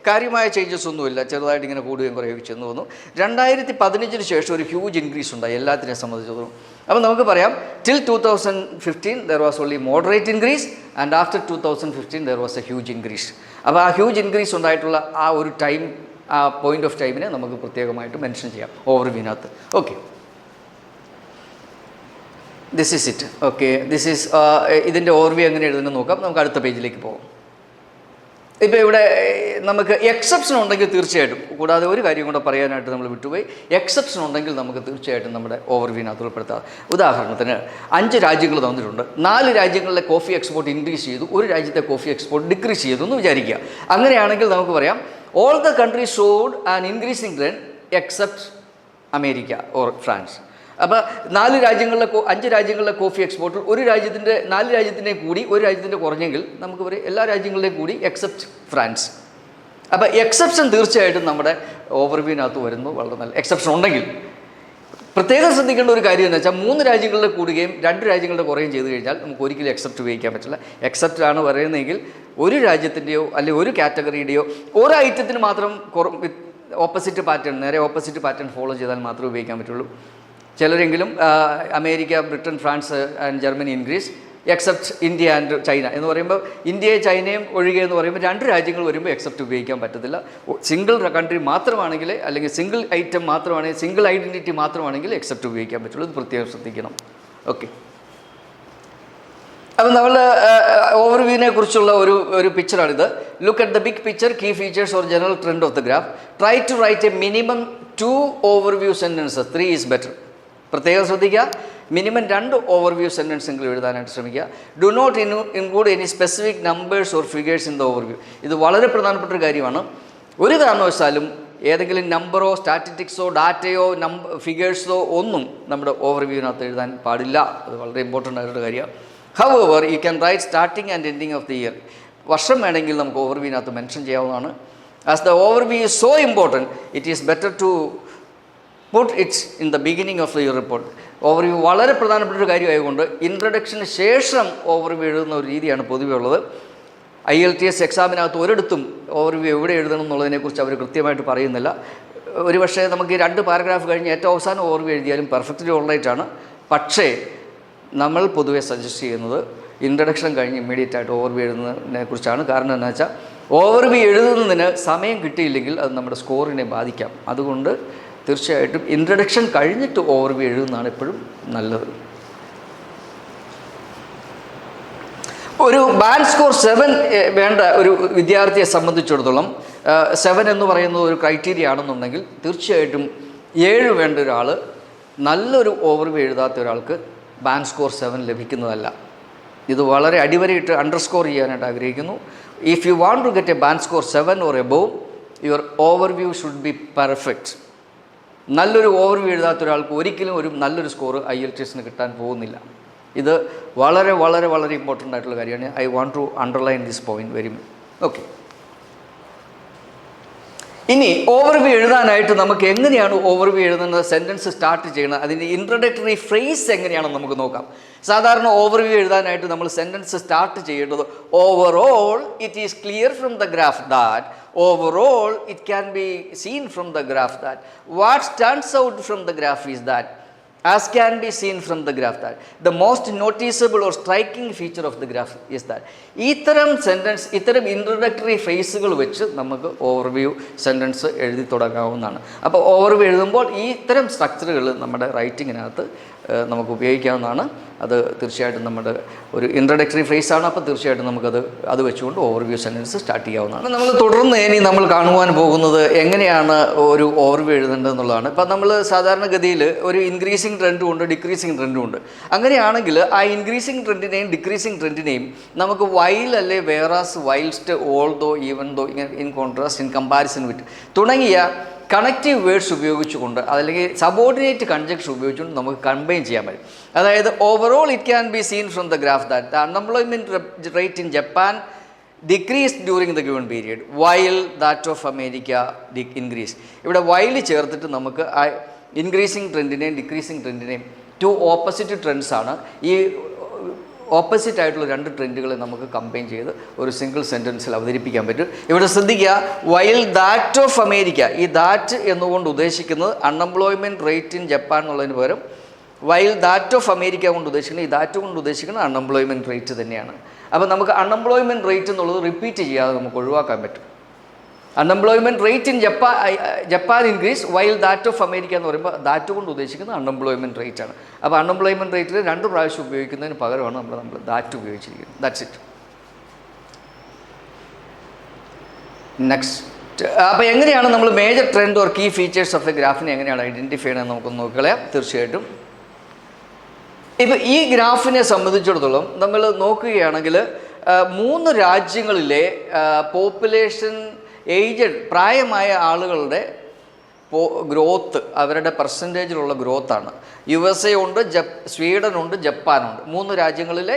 കാര്യമായ ചേഞ്ചസ് ഒന്നുമില്ല. ചെറുതായിട്ട് ഇങ്ങനെ കൂടുകയും കുറയുകയും ചെന്ന് തോന്നുന്നു. 2015 ശേഷം ഒരു ഹ്യൂജ് ഇൻക്രീസ് ഉണ്ടായി എല്ലാത്തിനെ സംബന്ധിച്ചിടത്തോളം. അപ്പോൾ നമുക്ക് പറയാം till 2015 there was only moderate increase and after 2015 there was A huge increase. അപ്പോൾ ആ ഹ്യൂജ് ഇൻക്രീസ് ഉണ്ടായിട്ടുള്ള ആ ഒരു ടൈം, ആ പോയിന്റ് ഓഫ് ടൈമിനെ നമുക്ക് പ്രത്യേകമായിട്ട് മെൻഷൻ ചെയ്യാം ഓവർവ്യൂവിനകത്ത്. Okay, this is it. Okay, this is ഇതിൻ്റെ ഓവർവ്യൂ എങ്ങനെ എഴുതുന്നത് നോക്കാം. നമുക്ക് അടുത്ത പേജിലേക്ക് പോകാം. ഇപ്പോൾ ഇവിടെ നമുക്ക് എക്സെപ്ഷൻ ഉണ്ടെങ്കിൽ തീർച്ചയായിട്ടും, കൂടാതെ ഒരു കാര്യം കൂടെ പറയാനായിട്ട് നമ്മൾ വിട്ടുപോയി, എക്സെപ്ഷൻ ഉണ്ടെങ്കിൽ നമുക്ക് തീർച്ചയായിട്ടും നമ്മുടെ ഓവർവ്യൂവിനകത്ത് ഉൾപ്പെടുത്താം. ഉദാഹരണത്തിന് 5 രാജ്യങ്ങൾ തന്നിട്ടുണ്ട്. 4 രാജ്യങ്ങളിലെ കോഫി എക്സ്പോർട്ട് ഇൻക്രീസ് ചെയ്തു, ഒരു രാജ്യത്തെ കോഫി എക്സ്പോർട്ട് ഡിക്രീസ് ചെയ്തു എന്ന് വിചാരിക്കുക. അങ്ങനെയാണെങ്കിൽ നമുക്ക് പറയാം all the countries showed an increasing trend except America or France. അപ്പോൾ 5 രാജ്യങ്ങളിലെ കോഫി എക്സ്പോർട്ടിൽ 4 രാജ്യത്തിൻ്റെ കൂടി, ഒരു രാജ്യത്തിൻ്റെ കുറഞ്ഞെങ്കിൽ നമുക്ക് പറയാം എല്ലാ രാജ്യങ്ങളുടെയും കൂടി എക്സെപ്റ്റ് ഫ്രാൻസ്. അപ്പോൾ എക്സെപ്ഷൻ തീർച്ചയായിട്ടും നമ്മുടെ ഓവർവ്യൂവിനകത്ത് വരുന്നു. വളരെ നല്ല എക്സെപ്ഷൻ ഉണ്ടെങ്കിൽ പ്രത്യേകം ശ്രദ്ധിക്കേണ്ട ഒരു കാര്യം എന്ന് വെച്ചാൽ 3 രാജ്യങ്ങളുടെ കൂടുകയും 2 രാജ്യങ്ങളുടെ കുറയുകയും ചെയ്തു കഴിഞ്ഞാൽ നമുക്ക് ഒരിക്കലും എക്സെപ്റ്റ് ഉപയോഗിക്കാൻ പറ്റില്ല. എക്സെപ്റ്റ് ആണ് പറയുന്നതെങ്കിൽ ഒരു രാജ്യത്തിൻ്റെയോ അല്ലെങ്കിൽ ഒരു കാറ്റഗറിയുടെയോ ഒരു ഐറ്റത്തിന് മാത്രം ഓപ്പോസിറ്റ് പാറ്റേൺ, നേരെ ഓപ്പോസിറ്റ് പാറ്റേൺ ഫോളോ ചെയ്താൽ മാത്രമേ ഉപയോഗിക്കാൻ പറ്റുള്ളൂ. ചിലരെങ്കിലും America, Britain, France and Germany increase except India and China എന്ന് പറയുമ്പോൾ ഇന്ത്യയും ചൈനയും ഒഴികെ എന്ന് പറയുമ്പോൾ 2 രാജ്യങ്ങൾ വരുമ്പോൾ എക്സെപ്റ്റ് ഉപയോഗിക്കാൻ പറ്റത്തില്ല. സിംഗിൾ കൺട്രി മാത്രമാണെങ്കിൽ, അല്ലെങ്കിൽ സിംഗിൾ ഐറ്റം മാത്രമാണെങ്കിൽ, സിംഗിൾ ഐഡൻറ്റിറ്റി മാത്രമാണെങ്കിൽ എക്സെപ്റ്റ് ഉപയോഗിക്കാൻ പറ്റുള്ളൂ. ഇത് പ്രത്യേകം ശ്രദ്ധിക്കണം. ഓക്കെ, അപ്പം നമ്മൾ ഓവർവ്യൂവിനെ കുറിച്ചുള്ള ഒരു പിക്ചറാണിത്. Look at the big picture, key features or general trend of the graph. Try to write a minimum 2 overview sentences, 3 is better. പ്രത്യേകം ശ്രദ്ധിക്കുക, മിനിമം 2 ഓവർവ്യൂ സെൻറ്റൻസ് എങ്കിലും എഴുതാനായിട്ട് ശ്രമിക്കുക. Do not include any specific numbers or figures in the overview. ഇത് വളരെ പ്രധാനപ്പെട്ട ഒരു കാര്യമാണ്. ഒരു കാരണവശാലും ഏതെങ്കിലും നമ്പറോ സ്റ്റാറ്റിസ്റ്റിക്സോ ഡാറ്റയോ ഫിഗേഴ്സോ ഒന്നും നമ്മുടെ ഓവർവ്യൂവിനകത്ത് എഴുതാൻ പാടില്ല. അത് വളരെ ഇമ്പോർട്ടൻ്റ് ആയിട്ടുള്ള കാര്യമാണ്. However you can write starting and ending of the year. വർഷം വേണമെങ്കിൽ നമുക്ക് ഓവർവ്യൂവിനകത്ത് മെൻഷൻ ചെയ്യാവുന്നതാണ്. As the overview is so important, it is better to put its in the beginning of the your report. Overview വളരെ പ്രധാനപ്പെട്ട ഒരു കാര്യമായതുകൊണ്ട് ഇൻട്രഡക്ഷന് ശേഷം overview എഴുതുന്ന ഒരു രീതിയാണ് പൊതുവെ ഉള്ളത്. IELTS എക്സാമിനകത്ത് ഒരിടത്തും ഓവർവ്യൂ എവിടെ എഴുതണം എന്നുള്ളതിനെക്കുറിച്ച് അവർ കൃത്യമായിട്ട് പറയുന്നില്ല. ഒരുപക്ഷേ നമുക്ക് 2 പാരഗ്രാഫ് കഴിഞ്ഞ് ഏറ്റവും അവസാനം ഓവർവ്യൂ എഴുതിയാലും പെർഫെക്റ്റ്ലി ഓൾറൈറ്റാണ്. പക്ഷേ നമ്മൾ പൊതുവെ സജസ്റ്റ് ചെയ്യുന്നത് ഇൻട്രഡക്ഷൻ കഴിഞ്ഞ് ഇമ്മീഡിയറ്റ് ആയിട്ട് ഓവർവ്യൂ എഴുതുന്നതിനെ കുറിച്ചാണ്. കാരണം എന്താ വെച്ചാൽ ഓവർവ്യൂ എഴുതുന്നതിന് സമയം കിട്ടിയില്ലെങ്കിൽ അത് നമ്മുടെ സ്കോറിനെ ബാധിക്കാം. അതുകൊണ്ട് തീർച്ചയായിട്ടും ഇൻട്രഡക്ഷൻ കഴിഞ്ഞിട്ട് ഓവർവ്യൂ എഴുതുന്നതാണ് എപ്പോഴും നല്ലത്. ഒരു ബാൻഡ് സ്കോർ 7 വേണ്ട ഒരു വിദ്യാർത്ഥിയെ സംബന്ധിച്ചിടത്തോളം 7 എന്ന് പറയുന്നത് ഒരു ക്രൈറ്റീരിയ ആണെന്നുണ്ടെങ്കിൽ തീർച്ചയായിട്ടും 7 വേണ്ട ഒരാൾ, നല്ലൊരു ഓവർവ്യൂ എഴുതാത്ത ഒരാൾക്ക് ബാൻഡ് സ്കോർ 7 ലഭിക്കുന്നതല്ല. ഇത് വളരെ അടിവരയിട്ട് അണ്ടർസ്കോർ ചെയ്യാനായിട്ട് ആഗ്രഹിക്കുന്നു. If you want to get a band score 7 or above, your overview should be perfect. നല്ലൊരു ഓവർവ്യൂ എഴുതാത്ത ഒരാൾക്ക് ഒരിക്കലും ഒരു നല്ലൊരു സ്കോർ IELTSന് കിട്ടാൻ പോകുന്നില്ല. ഇത് വളരെ വളരെ വളരെ ഇമ്പോർട്ടൻ്റ് ആയിട്ടുള്ള കാര്യമാണ്. I want to underline this point very much. Okay, ഇനി ഓവർവ്യൂ എഴുതാനായിട്ട് നമുക്ക് എങ്ങനെയാണ് ഓവർവ്യൂ എഴുതുന്നത്, സെൻറ്റൻസ് സ്റ്റാർട്ട് ചെയ്യുന്നത്, അതിൻ്റെ ഇൻട്രഡക്ടറി ഫ്രേസ് എങ്ങനെയാണെന്ന് നമുക്ക് നോക്കാം. സാധാരണ ഓവർവ്യൂ എഴുതാനായിട്ട് നമ്മൾ സെൻറ്റൻസ് സ്റ്റാർട്ട് ചെയ്യേണ്ടത് overall it is clear from the graph that overall it can be seen from the graph that what stands out from the graph is that, as can be seen from the graph, that the most noticeable or striking feature of the graph is that ഇത്തരം sentence, ഇത്തരം introductory ഫ്രേസുകൾ വെച്ച് നമുക്ക് overview sentence എഴുതി തുടങ്ങാവുന്നതാണ്. അപ്പോൾ overview എഴുതുമ്പോൾ ഈ ഇത്തരം സ്ട്രക്ചറുകൾ നമ്മുടെ റൈറ്റിങ്ങിനകത്ത് നമുക്ക് ഉപയോഗിക്കാവുന്നതാണ്. അത് തീർച്ചയായിട്ടും നമ്മുടെ ഒരു ഇൻട്രൊഡക്ടറി ഫ്രേസാണ്. അപ്പോൾ തീർച്ചയായിട്ടും അത് വെച്ചുകൊണ്ട് ഓവർവ്യൂ സെൻറ്റൻസ് സ്റ്റാർട്ട് ചെയ്യാവുന്നതാണ്. നമ്മൾ തുടർന്ന് ഇനി നമ്മൾ കാണുവാൻ പോകുന്നത് എങ്ങനെയാണ് ഒരു ഓവർവ്യൂ എഴുതേണ്ടതെന്നുള്ളതാണ്. ഇപ്പം നമ്മൾ സാധാരണഗതിയിൽ ഒരു ഇൻക്രീസിങ് ട്രെൻഡും ഉണ്ട്, ഡിക്രീസിങ് ട്രെൻഡും ഉണ്ട്. അങ്ങനെയാണെങ്കിൽ ആ ഇൻക്രീസിങ് ട്രെൻഡിനെയും ഡിക്രീസിങ് ട്രെൻഡിനെയും നമുക്ക് വൈൽ അല്ലെ whereas, whilst, although, even though, in contrast, in comparison with തുടങ്ങിയ കണക്റ്റീവ് വേർഡ്സ് ഉപയോഗിച്ചുകൊണ്ട്, അതല്ലെങ്കിൽ സബോർഡിനേറ്റ് കൺജക്ഷൻ ഉപയോഗിച്ചുകൊണ്ട് നമുക്ക് കമ്പൈൻ ചെയ്യാൻ പറ്റും. അതായത് overall it can be seen from the graph that the unemployment rate in Japan decrease during the given period while that of America increase. ഇവിടെ while ചേർത്തിട്ട് നമുക്ക് ആ ഇൻക്രീസിങ് ട്രെൻഡിനെയും ഡിക്രീസിങ് ട്രെൻഡിനെയും ടു ഓപ്പോസിറ്റ് ട്രെൻഡ്സാണ്. ഈ ഓപ്പോസിറ്റ് ആയിട്ടുള്ള രണ്ട് ട്രെൻഡുകളെ നമുക്ക് കമ്പൈൻ ചെയ്ത് ഒരു സിംഗിൾ സെൻറ്റൻസിൽ അവതരിപ്പിക്കാൻ പറ്റും. ഇവിടെ ശ്രദ്ധിക്കുക, വൈൽ ദാറ്റ് ഓഫ് അമേരിക്ക, ഈ ദാറ്റ് എന്നുകൊണ്ട് ഉദ്ദേശിക്കുന്നത് അൺഎംപ്ലോയ്മെൻറ്റ് റേറ്റ് ഇൻ ജപ്പാൻ എന്നുള്ളതിന് പകരം വൈൽ ദാറ്റ് ഓഫ് അമേരിക്ക കൊണ്ട് ഉദ്ദേശിക്കുന്നത്, ഈ ദാറ്റ് കൊണ്ട് ഉദ്ദേശിക്കുന്നത് അൺഎംപ്ലോയ്മെൻറ്റ് റേറ്റ് തന്നെയാണ്. അപ്പോൾ നമുക്ക് അൺഎംപ്ലോയ്മെൻറ്റ് റേറ്റ് എന്നുള്ളത് റിപ്പീറ്റ് ചെയ്യാതെ നമുക്ക് ഒഴിവാക്കാൻ പറ്റും. Unemployment rate in Japan increase while that of America എന്ന് പറയുമ്പോൾ ദാറ്റ് കൊണ്ട് ഉദ്ദേശിക്കുന്നത് അൺഎംപ്ലോയ്മെൻറ്റ് റേറ്റ് ആണ്. അപ്പോൾ അൺഎംപ്ലോയ്മെൻറ്റ് റേറ്റിൽ 2 പ്രാവശ്യം ഉപയോഗിക്കുന്നതിന് പകരമാണ് നമ്മൾ ദാറ്റ് ഉപയോഗിച്ചിരിക്കുന്നത്. That's it. നെക്സ്റ്റ്, അപ്പോൾ എങ്ങനെയാണ് നമ്മൾ major trend or key features of a ഗ്രാഫിനെ എങ്ങനെയാണ് ഐഡൻറ്റിഫൈ ചെയ്യണമെന്ന് നമുക്കൊന്ന് നോക്കിക്കളയാം. തീർച്ചയായിട്ടും ഇപ്പോൾ ഈ ഗ്രാഫിനെ സംബന്ധിച്ചിടത്തോളം നമ്മൾ നോക്കുകയാണെങ്കിൽ 3 രാജ്യങ്ങളിലെ പോപ്പുലേഷൻ ഏജ്ഡ് പ്രായമായ ആളുകളുടെ ഗ്രോത്ത്, അവരുടെ പെർസെൻറ്റേജിലുള്ള ഗ്രോത്താണ്. USA ഉണ്ട്, സ്വീഡനുണ്ട്, ജപ്പാനുണ്ട്. 3 രാജ്യങ്ങളിലെ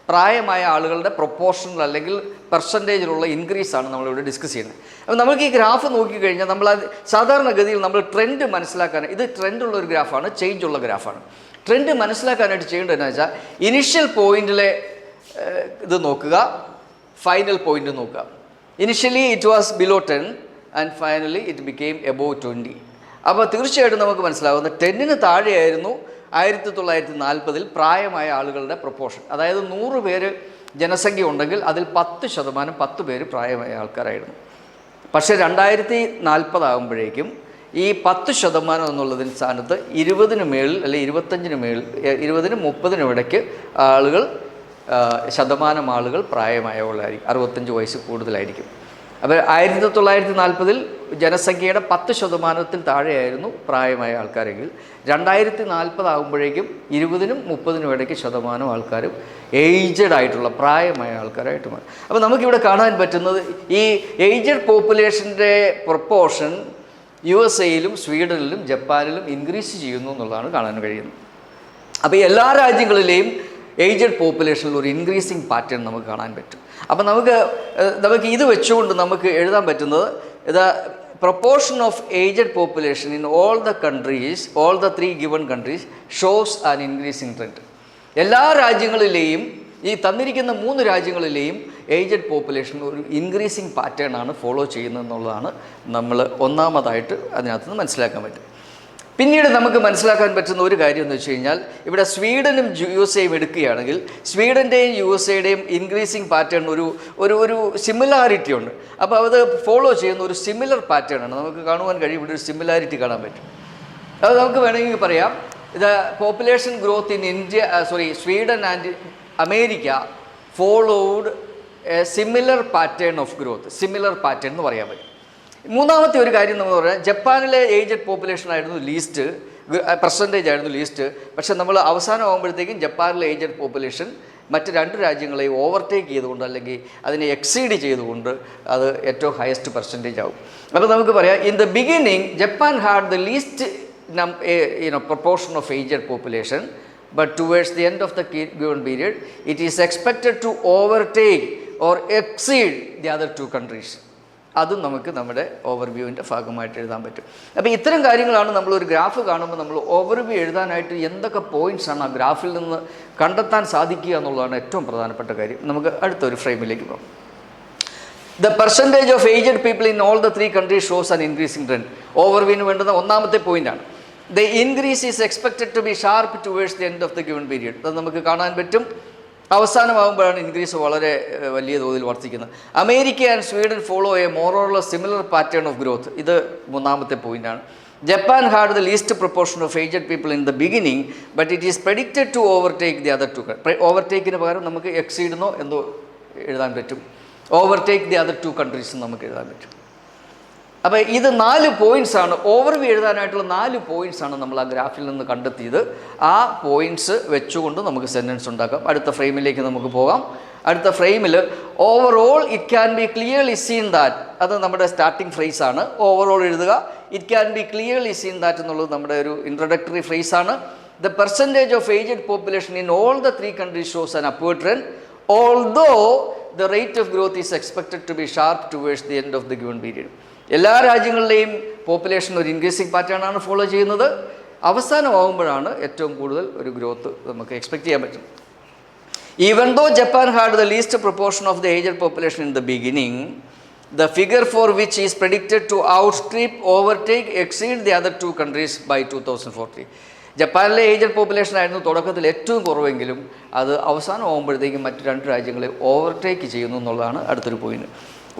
പ്രായമായ ആളുകളുടെ പ്രൊപ്പോർഷണൽ അല്ലെങ്കിൽ പെർസെൻറ്റേജിലുള്ള ഇൻക്രീസാണ് നമ്മളിവിടെ ഡിസ്കസ് ചെയ്യുന്നത്. അപ്പോൾ നമുക്ക് ഈ ഗ്രാഫ് നോക്കിക്കഴിഞ്ഞാൽ നമ്മൾ സാധാരണഗതിയിൽ നമ്മൾ ട്രെൻഡ് മനസ്സിലാക്കാൻ, ഇത് ട്രെൻഡുള്ള ഒരു ഗ്രാഫാണ്, ചേഞ്ച് ഉള്ള ഗ്രാഫാണ്. ട്രെൻഡ് മനസ്സിലാക്കാനായിട്ട് ചെയ്യേണ്ടതെന്ന് വെച്ചാൽ ഇനിഷ്യൽ പോയിന്റിലെ ഇത് നോക്കുക, ഫൈനൽ പോയിന്റ് നോക്കുക. Initially it was below 10 and finally it became above 20. അപ്പോൾ തീർച്ചയായിട്ടും നമുക്ക് മനസ്സിലാകുന്നത് 10-ന് താഴെയായിരുന്നു 1940 പ്രായമായ ആളുകളുടെ പ്രൊപ്പോർഷൻ. അതായത് 100 പേര് ജനസംഖ്യ ഉണ്ടെങ്കിൽ അതിൽ 10% 10 പേര് പ്രായമായ ആൾക്കാരായിരുന്നു. പക്ഷേ 2040 ആകുമ്പോഴേക്കും ഈ 10% എന്നുള്ളതിന് സ്ഥാനത്ത് 20-ന് മേളിൽ അല്ലെങ്കിൽ 25-ന് മേളിൽ 20-നും 30-നും ഇടയ്ക്ക് ശതമാനം ആളുകൾ പ്രായമായവരായിരിക്കും, 65 വയസ്സ് കൂടുതലായിരിക്കും. അപ്പോൾ 1940 ജനസംഖ്യയുടെ 10% താഴെയായിരുന്നു പ്രായമായ ആൾക്കാരെങ്കിൽ 2040 ആകുമ്പോഴേക്കും 20-നും 30-നും ഇടയ്ക്ക് ശതമാനം ആൾക്കാരും ഏജ്ഡ് ആയിട്ടുള്ള പ്രായമായ ആൾക്കാരായിട്ട് മാറും. അപ്പോൾ നമുക്കിവിടെ കാണാൻ പറ്റുന്നത് ഈ ഏജ്ഡ് പോപ്പുലേഷൻ്റെ പ്രൊപ്പോർഷൻ USA-യിലും സ്വീഡനിലും ജപ്പാനിലും ഇൻക്രീസ് ചെയ്യുന്നു എന്നുള്ളതാണ് കാണാൻ കഴിയുന്നത്. അപ്പോൾ എല്ലാ രാജ്യങ്ങളിലെയും ഏജ്ഡ് പോപ്പുലേഷനിൽ ഒരു ഇൻക്രീസിങ് പാറ്റേൺ നമുക്ക് കാണാൻ പറ്റും. അപ്പോൾ നമുക്ക് ഇത് വെച്ചുകൊണ്ട് നമുക്ക് എഴുതാൻ പറ്റുന്നത് the proportion of aged population in all the 3 given countries shows an increasing trend. എല്ലാ രാജ്യങ്ങളിലെയും, ഈ തന്നിരിക്കുന്ന 3 രാജ്യങ്ങളിലെയും ഏജ്ഡ് പോപ്പുലേഷൻ ഒരു ഇൻക്രീസിങ് പാറ്റേൺ ആണ് ഫോളോ ചെയ്യുന്നതെന്നുള്ളതാണ് നമ്മൾ ഒന്നാമതായിട്ട് അതിനകത്ത് നിന്ന് മനസ്സിലാക്കാൻ പറ്റും. പിന്നീട് നമുക്ക് മനസ്സിലാക്കാൻ പറ്റുന്ന ഒരു കാര്യം എന്ന് വെച്ച് കഴിഞ്ഞാൽ, ഇവിടെ സ്വീഡനും USA-യും എടുക്കുകയാണെങ്കിൽ സ്വീഡൻ്റെയും USA-യുടെയും ഇൻക്രീസിങ് പാറ്റേൺ ഒരു സിമിലാരിറ്റി ഉണ്ട്. അപ്പോൾ അത് ഫോളോ ചെയ്യുന്ന ഒരു സിമിലർ പാറ്റേൺ ആണ്. നമുക്ക് കാണുവാൻ കഴിയും, ഇവിടെ ഒരു സിമിലാരിറ്റി കാണാൻ പറ്റും. അത് നമുക്ക് വേണമെങ്കിൽ പറയാം, the population growth in Sweden and America followed A similar pattern of growth, similar pattern എന്ന് പറയാൻ പറ്റും. മൂന്നാമത്തെ ഒരു കാര്യം നമ്മൾ പറയാം, ജപ്പാനിലെ ഏജ്ഡ് പോപ്പുലേഷൻ ആയിരുന്നു ലീസ്റ്റ്, പെർസെൻറ്റേജ് ആയിരുന്നു ലീസ്റ്റ്. പക്ഷേ നമ്മൾ അവസാനം ആകുമ്പോഴത്തേക്കും ജപ്പാനിലെ ഏജ്ഡ് പോപ്പുലേഷൻ മറ്റ് 2 രാജ്യങ്ങളെയും ഓവർടേക്ക് ചെയ്തുകൊണ്ട് അല്ലെങ്കിൽ അതിനെ എക്സീഡ് ചെയ്തുകൊണ്ട് അത് ഏറ്റവും ഹയസ്റ്റ് പെർസെൻറ്റേജ് ആവും. അപ്പോൾ നമുക്ക് പറയാം, in the beginning Japan had the least proportion of aged population, but towards the end of the given period it is expected to overtake or exceed the other 2 countries. അതും നമുക്ക് നമ്മുടെ ഓവർവ്യൂവിൻ്റെ ഭാഗമായിട്ട് എഴുതാൻ പറ്റും. അപ്പോൾ ഇത്തരം കാര്യങ്ങളാണ് നമ്മളൊരു ഗ്രാഫ് കാണുമ്പോൾ നമ്മൾ ഓവർവ്യൂ എഴുതാനായിട്ട് എന്തൊക്കെ പോയിൻറ്റ്സാണ് ആ ഗ്രാഫിൽ നിന്ന് കണ്ടെത്താൻ സാധിക്കുക എന്നുള്ളതാണ് ഏറ്റവും പ്രധാനപ്പെട്ട കാര്യം. നമുക്ക് അടുത്തൊരു ഫ്രെയിമിലേക്ക് പോകാം. The percentage of aged people in all the 3 countries shows an increasing trend. Overview വേണ്ടുന്ന ഒന്നാമത്തെ പോയിന്റാണ്. The increase is expected to be sharp towards the end of the given period. അത് നമുക്ക് കാണാൻ പറ്റും. അവസാനമാകുമ്പോഴാണ് ഇൻക്രീസ് വളരെ വലിയ തോതിൽ വർദ്ധിക്കുന്നത്. America and Sweden follow A more or less similar pattern of growth. ഇത് മൂന്നാമത്തെ പോയിന്റാണ്. Japan had the least proportion of aged people in the beginning, but it is predicted to overtake the other two. Overtakeന് പകരം നമുക്ക് exceed എന്നോ എന്തോ എഴുതാൻ പറ്റും. Overtake the other 2 countries എന്ന് നമുക്ക് എഴുതാൻ പറ്റും. അപ്പോൾ ഇത് 4 പോയിൻറ്റ്സാണ്, ഓവർവ്യൂ എഴുതാനായിട്ടുള്ള 4 പോയിൻറ്റ്സാണ് നമ്മൾ ആ ഗ്രാഫിൽ നിന്ന് കണ്ടെത്തിയത്. ആ പോയിൻറ്റ്സ് വെച്ചുകൊണ്ട് നമുക്ക് സെൻറ്റൻസ് ഉണ്ടാക്കാം. അടുത്ത ഫ്രെയിമിലേക്ക് നമുക്ക് പോകാം. അടുത്ത ഫ്രെയിമിൽ overall it can be clearly seen that, അത് നമ്മുടെ സ്റ്റാർട്ടിംഗ് ഫ്രേസാണ്. ഓവറോൾ എഴുതുക. It can be clearly seen that എന്നുള്ളത് നമ്മുടെ ഒരു ഇൻട്രൊഡക്ടറി ഫ്രേസാണ്. The percentage of aged population in all the 3 countries shows an upward trend, although the rate of growth is expected to be sharp towards the end of the given period. എല്ലാ രാജ്യങ്ങളിലെയും population ഒരു increasing pattern ആണ് follow ചെയ്യുന്നത്. അവസാനമാകുമ്പോഴാണ് ഏറ്റവും കൂടുതൽ ഒരു growth നമുക്ക് expect ചെയ്യാൻ പറ്റും. Even though Japan had the least proportion of the aged population in the beginning, the figure for which is predicted to outstrip, overtake, exceed the other 2 countries by 2040. ജപ്പാനിലെ aged population ആയിരുന്നു തുടക്കത്തിൽ ഏറ്റവും കുറവെങ്കിലും അത് അവസാനം ആകുമ്പോഴത്തേക്കും മറ്റ് 2 രാജ്യങ്ങളെ ഓവർടേക്ക് ചെയ്യുന്നു എന്നുള്ളതാണ് അടുത്തൊരു point.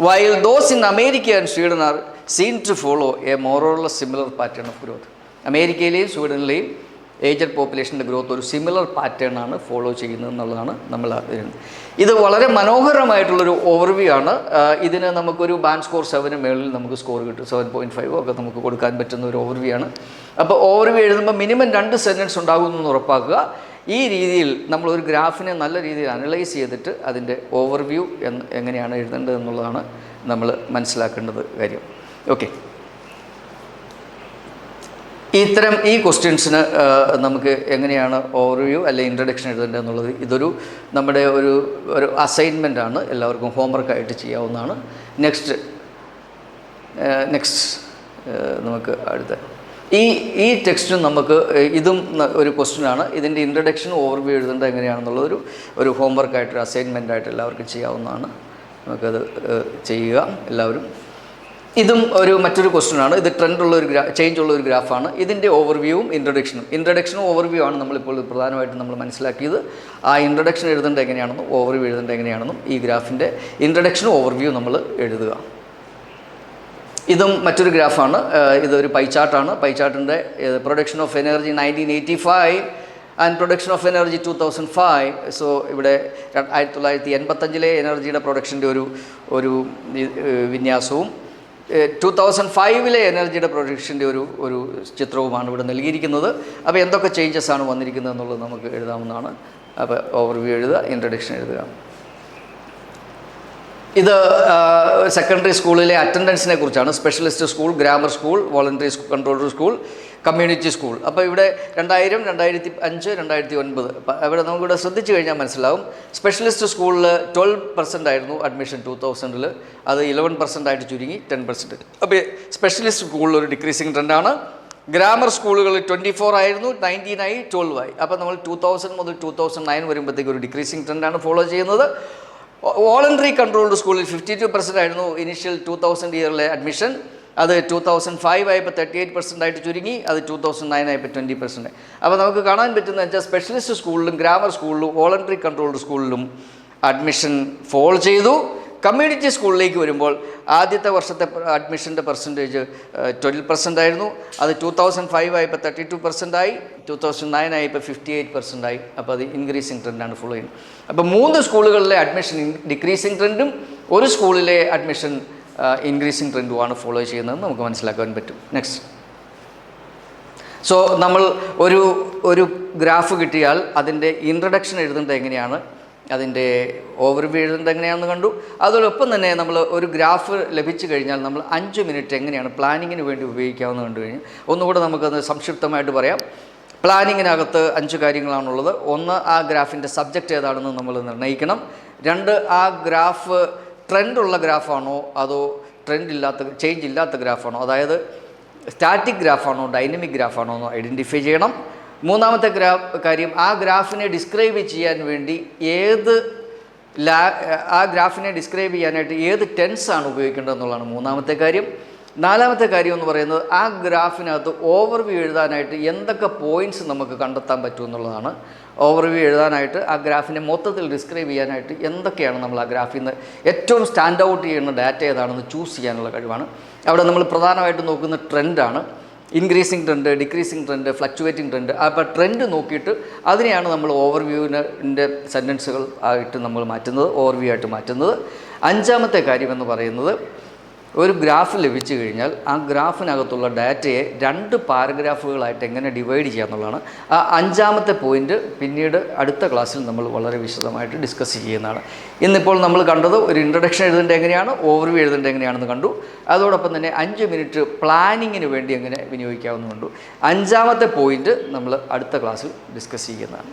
While those in America and Sweden are seen to follow a more or less similar pattern of growth. അമേരിക്കയിലെയും സ്വീഡനിലെയും ഏജ്ഡ് പോപ്പുലേഷൻ്റെ ഗ്രോത്ത് ഒരു സിമിലർ പാറ്റേൺ ആണ് ഫോളോ ചെയ്യുന്നത് എന്നുള്ളതാണ് നമ്മൾ അറിയുന്നത്. ഇത് വളരെ മനോഹരമായിട്ടുള്ളൊരു ഓവർവ്യൂ ആണ്. ഇതിന് നമുക്കൊരു ബാൻഡ് സ്കോർ 7 മേളിൽ നമുക്ക് സ്കോർ കിട്ടും. 7.5 ഒക്കെ നമുക്ക് കൊടുക്കാൻ പറ്റുന്ന ഒരു ഓവർവ്യൂ ആണ്. അപ്പോൾ ഓവർവ്യൂ എഴുതുമ്പോൾ മിനിമം 2 സെൻറ്റൻസ് ഉണ്ടാകുമെന്ന് ഉറപ്പാക്കുക. ഈ രീതിയിൽ നമ്മളൊരു ഗ്രാഫിനെ നല്ല രീതിയിൽ അനലൈസ് ചെയ്തിട്ട് അതിൻ്റെ ഓവർവ്യൂ എങ്ങനെയാണ് എഴുതേണ്ടത് എന്നുള്ളതാണ് നമ്മൾ മനസ്സിലാക്കേണ്ടത് കാര്യം. ഓക്കെ, ഈ ക്വസ്റ്റ്യൻസിന് നമുക്ക് എങ്ങനെയാണ് ഓവർവ്യൂ അല്ലെങ്കിൽ ഇൻട്രഡക്ഷൻ എഴുതേണ്ടത് എന്നുള്ളത് ഇതൊരു നമ്മുടെ ഒരു അസൈൻമെൻ്റ് ആണ്. എല്ലാവർക്കും ഹോംവർക്കായിട്ട് ചെയ്യാവുന്നതാണ്. നെക്സ്റ്റ് നമുക്ക് അടുത്ത ഈ ടെക്സ്റ്റും നമുക്ക് ഇതും ഒരു ക്വസ്റ്റ്യനാണ്. ഇതിൻ്റെ ഇൻട്രഡക്ഷൻ ഓവർവ്യൂ എഴുതേണ്ടത് എങ്ങനെയാണെന്നുള്ളത് ഒരു ഹോംവർക്കായിട്ടൊരു അസൈൻമെൻറ്റായിട്ട് എല്ലാവർക്കും ചെയ്യാവുന്നതാണ്. നമുക്കത് ചെയ്യുക എല്ലാവരും. ഇതും മറ്റൊരു ക്വസ്റ്റ്യനാണ്. ഇത് ട്രെൻഡുള്ളൊരു ചേഞ്ച് ഉള്ളൊരു ഗ്രാഫാണ്. ഇതിൻ്റെ ഓവർവ്യൂവും ഇൻട്രഡക്ഷനും ഓവർവ്യൂ ആണ് നമ്മളിപ്പോൾ പ്രധാനമായിട്ടും നമ്മൾ മനസ്സിലാക്കിയത്. ആ ഇൻട്രഡക്ഷൻ എഴുതേണ്ടത് എങ്ങനെയാണെന്നും ഓവർവ്യൂ എഴുതേണ്ടത് എങ്ങനെയാണെന്നും ഈ ഗ്രാഫിൻ്റെ ഇൻട്രഡക്ഷനും ഓവർവ്യൂ നമ്മൾ എഴുതുക. ഇതും മറ്റൊരു ഗ്രാഫാണ്. ഇതൊരു പൈ ചാർട്ടാണ്. പൈ ചാർട്ടിൻ്റെ production of energy 1985 and production of energy 2005. So ഇവിടെ 1985 എനർജിയുടെ പ്രൊഡക്ഷൻ്റെ ഒരു വിന്യാസവും 2005 എനർജിയുടെ പ്രൊഡക്ഷൻ്റെ ഒരു ചിത്രവുമാണ് ഇവിടെ നൽകിയിരിക്കുന്നത്. അപ്പോൾ എന്തൊക്കെ ചേഞ്ചസ് ആണ് വന്നിരിക്കുന്നത് എന്നുള്ളത് നമുക്ക് എഴുതാവുന്നതാണ്. അപ്പോൾ ഓവർവ്യൂ എഴുതുക, ഇൻട്രഡക്ഷൻ എഴുതുക. ഇത് സെക്കൻഡറി സ്കൂളിലെ അറ്റൻഡൻസിനെ കുറിച്ചാണ്. Specialist school, grammar school, voluntary controller school, community school. അപ്പോൾ ഇവിടെ 2000, 2005, 2009 ഇവിടെ നമുക്കിവിടെ ശ്രദ്ധിച്ചു കഴിഞ്ഞാൽ മനസ്സിലാവും. സ്പെഷ്യലിസ്റ്റ് സ്കൂളിൽ 12% ആയിരുന്നു അഡ്മിഷൻ 2000. അത് 11% ആയിട്ട് ചുരുങ്ങി 10%. അപ്പോൾ സ്പെഷ്യലിസ്റ്റ് സ്കൂളിൽ ഒരു ഡിക്രീസിങ് ട്രെൻഡാണ്. ഗ്രാമർ സ്കൂളുകളിൽ 24 ആയിരുന്നു, 19 ആയി, 12 ആയി. അപ്പോൾ നമ്മൾ 2000 മുതൽ 2009 വരുമ്പോഴത്തേക്ക് ഒരു ഡിക്രീസിങ് ട്രെൻഡാണ് ഫോളോ ചെയ്യുന്നത്. വോളണ്ടറി കൺട്രോൾഡ് സ്കൂളിൽ 52% ആയിരുന്നു ഇനിഷ്യൽ 2000 ഇയറിലെ അഡ്മിഷൻ. അത് 2005 ആയപ്പോൾ 38% ആയിട്ട് ചുരുങ്ങി. അത് 2009 ആയപ്പോൾ 20%. അപ്പോൾ നമുക്ക് കാണാൻ പറ്റുന്നത് വെച്ചാൽ സ്പെഷ്യലിസ്റ്റ് സ്കൂളിലും ഗ്രാമർ സ്കൂളിലും വോളണ്ടറി കൺട്രോൾഡ് സ്കൂളിലും അഡ്മിഷൻ ഫോൾ ചെയ്തു. കമ്മ്യൂണിറ്റി സ്കൂളിലേക്ക് വരുമ്പോൾ ആദ്യത്തെ വർഷത്തെ അഡ്മിഷൻ്റെ പെർസെൻറ്റേജ് 12% ആയിരുന്നു. അത് 2005 ആയപ്പോൾ 32% ആയി, 2009 ആയപ്പോൾ 58% ആയി. അപ്പോൾ അത് ഇൻക്രീസിങ് ട്രെൻഡാണ് ഫോളോ ചെയ്യുന്നത്. അപ്പോൾ 3 സ്കൂളുകളിലെ അഡ്മിഷൻ ഡിക്രീസിങ് ട്രെൻഡും 1 സ്കൂളിലെ അഡ്മിഷൻ ഇൻക്രീസിങ് ട്രെൻഡുമാണ് ഫോളോ ചെയ്യുന്നതെന്ന് നമുക്ക് മനസ്സിലാക്കാൻ പറ്റും. നെക്സ്റ്റ്, സോ നമ്മൾ ഒരു ഗ്രാഫ് കിട്ടിയാൽ അതിൻ്റെ ഇൻട്രഡക്ഷൻ എഴുതേണ്ടത് എങ്ങനെയാണ്, അതിൻ്റെ ഓവർവ്യൂ എഴുതേണ്ടത് എങ്ങനെയാണെന്ന് കണ്ടു. അതോടൊപ്പം തന്നെ നമ്മൾ ഒരു ഗ്രാഫ് ലഭിച്ചു കഴിഞ്ഞാൽ നമ്മൾ 5 മിനിറ്റ് എങ്ങനെയാണ് പ്ലാനിങ്ങിന് വേണ്ടി ഉപയോഗിക്കാമെന്ന് കണ്ടു കഴിഞ്ഞാൽ ഒന്നുകൂടെ നമുക്കത് സംക്ഷിപ്തമായിട്ട് പറയാം. പ്ലാനിങ്ങിനകത്ത് 5 കാര്യങ്ങളാണുള്ളത്. 1, ആ ഗ്രാഫിൻ്റെ സബ്ജക്റ്റ് ഏതാണെന്ന് നമ്മൾ നിർണ്ണയിക്കണം. 2, ആ ഗ്രാഫ് ട്രെൻഡുള്ള ഗ്രാഫാണോ അതോ ചേഞ്ച് ഇല്ലാത്ത ഗ്രാഫാണോ, അതായത് സ്റ്റാറ്റിക് ഗ്രാഫാണോ ഡൈനമിക് ഗ്രാഫാണോ എന്ന് ഐഡൻറ്റിഫൈ ചെയ്യണം. 3-മത്തെ കാര്യം, ആ ഗ്രാഫിനെ ഡിസ്ക്രൈബ് ചെയ്യാൻ വേണ്ടി ഏത് ആ ഗ്രാഫിനെ ഡിസ്ക്രൈബ് ചെയ്യാനായിട്ട് ഏത് ടെൻസാണ് ഉപയോഗിക്കേണ്ടത് എന്നുള്ളതാണ് മൂന്നാമത്തെ കാര്യം. നാലാമത്തെ കാര്യം എന്ന് പറയുന്നത് ആ ഗ്രാഫിനകത്ത് ഓവർവ്യൂ എഴുതാനായിട്ട് എന്തൊക്കെ പോയിൻറ്റ്സ് നമുക്ക് കണ്ടെത്താൻ പറ്റും എന്നുള്ളതാണ്. ഓവർവ്യൂ എഴുതാനായിട്ട് ആ ഗ്രാഫിനെ മൊത്തത്തിൽ ഡിസ്ക്രൈബ് ചെയ്യാനായിട്ട് എന്തൊക്കെയാണ് നമ്മൾ ആ ഗ്രാഫിൽ നിന്ന് ഏറ്റവും സ്റ്റാൻഡ് ഔട്ട് ചെയ്യുന്ന ഡാറ്റ ഏതാണെന്ന് ചൂസ് ചെയ്യാനുള്ള കഴിവാണ്. അവിടെ നമ്മൾ പ്രധാനമായിട്ട് നോക്കുന്ന ട്രെൻഡാണ്. Increasing trend, decreasing trend, fluctuating trend. അപ്പോൾ ട്രെൻഡ് നോക്കിയിട്ട് അതിനെയാണ് നമ്മൾ ഓവർവ്യൂവിൻ്റെ സെൻറ്റൻസുകൾ ആയിട്ട് നമ്മൾ മാറ്റുന്നത്, ഓവർവ്യൂ ആയിട്ട് മാറ്റുന്നത്. അഞ്ചാമത്തെ കാര്യമെന്ന് പറയുന്നത് ഒരു ഗ്രാഫ് ലഭിച്ചു കഴിഞ്ഞാൽ ആ ഗ്രാഫിനകത്തുള്ള ഡാറ്റയെ 2 പാരഗ്രാഫുകളായിട്ട് എങ്ങനെ ഡിവൈഡ് ചെയ്യുക എന്നുള്ളതാണ്. ആ അഞ്ചാമത്തെ പോയിൻ്റ് പിന്നീട് അടുത്ത ക്ലാസ്സിൽ നമ്മൾ വളരെ വിശദമായിട്ട് ഡിസ്കസ് ചെയ്യുന്നതാണ്. ഇന്നിപ്പോൾ നമ്മൾ കണ്ടത് ഒരു ഇൻട്രഡക്ഷൻ എഴുതേണ്ടത് എങ്ങനെയാണ്, ഓവർവ്യൂ എഴുതേണ്ടത് എങ്ങനെയാണെന്ന് കണ്ടു. അതോടൊപ്പം തന്നെ 5 മിനിറ്റ് പ്ലാനിങ്ങിന് വേണ്ടി എങ്ങനെ വിനിയോഗിക്കാമെന്ന് കണ്ടു. അഞ്ചാമത്തെ പോയിൻ്റ് നമ്മൾ അടുത്ത ക്ലാസ്സിൽ ഡിസ്കസ് ചെയ്യുന്നതാണ്.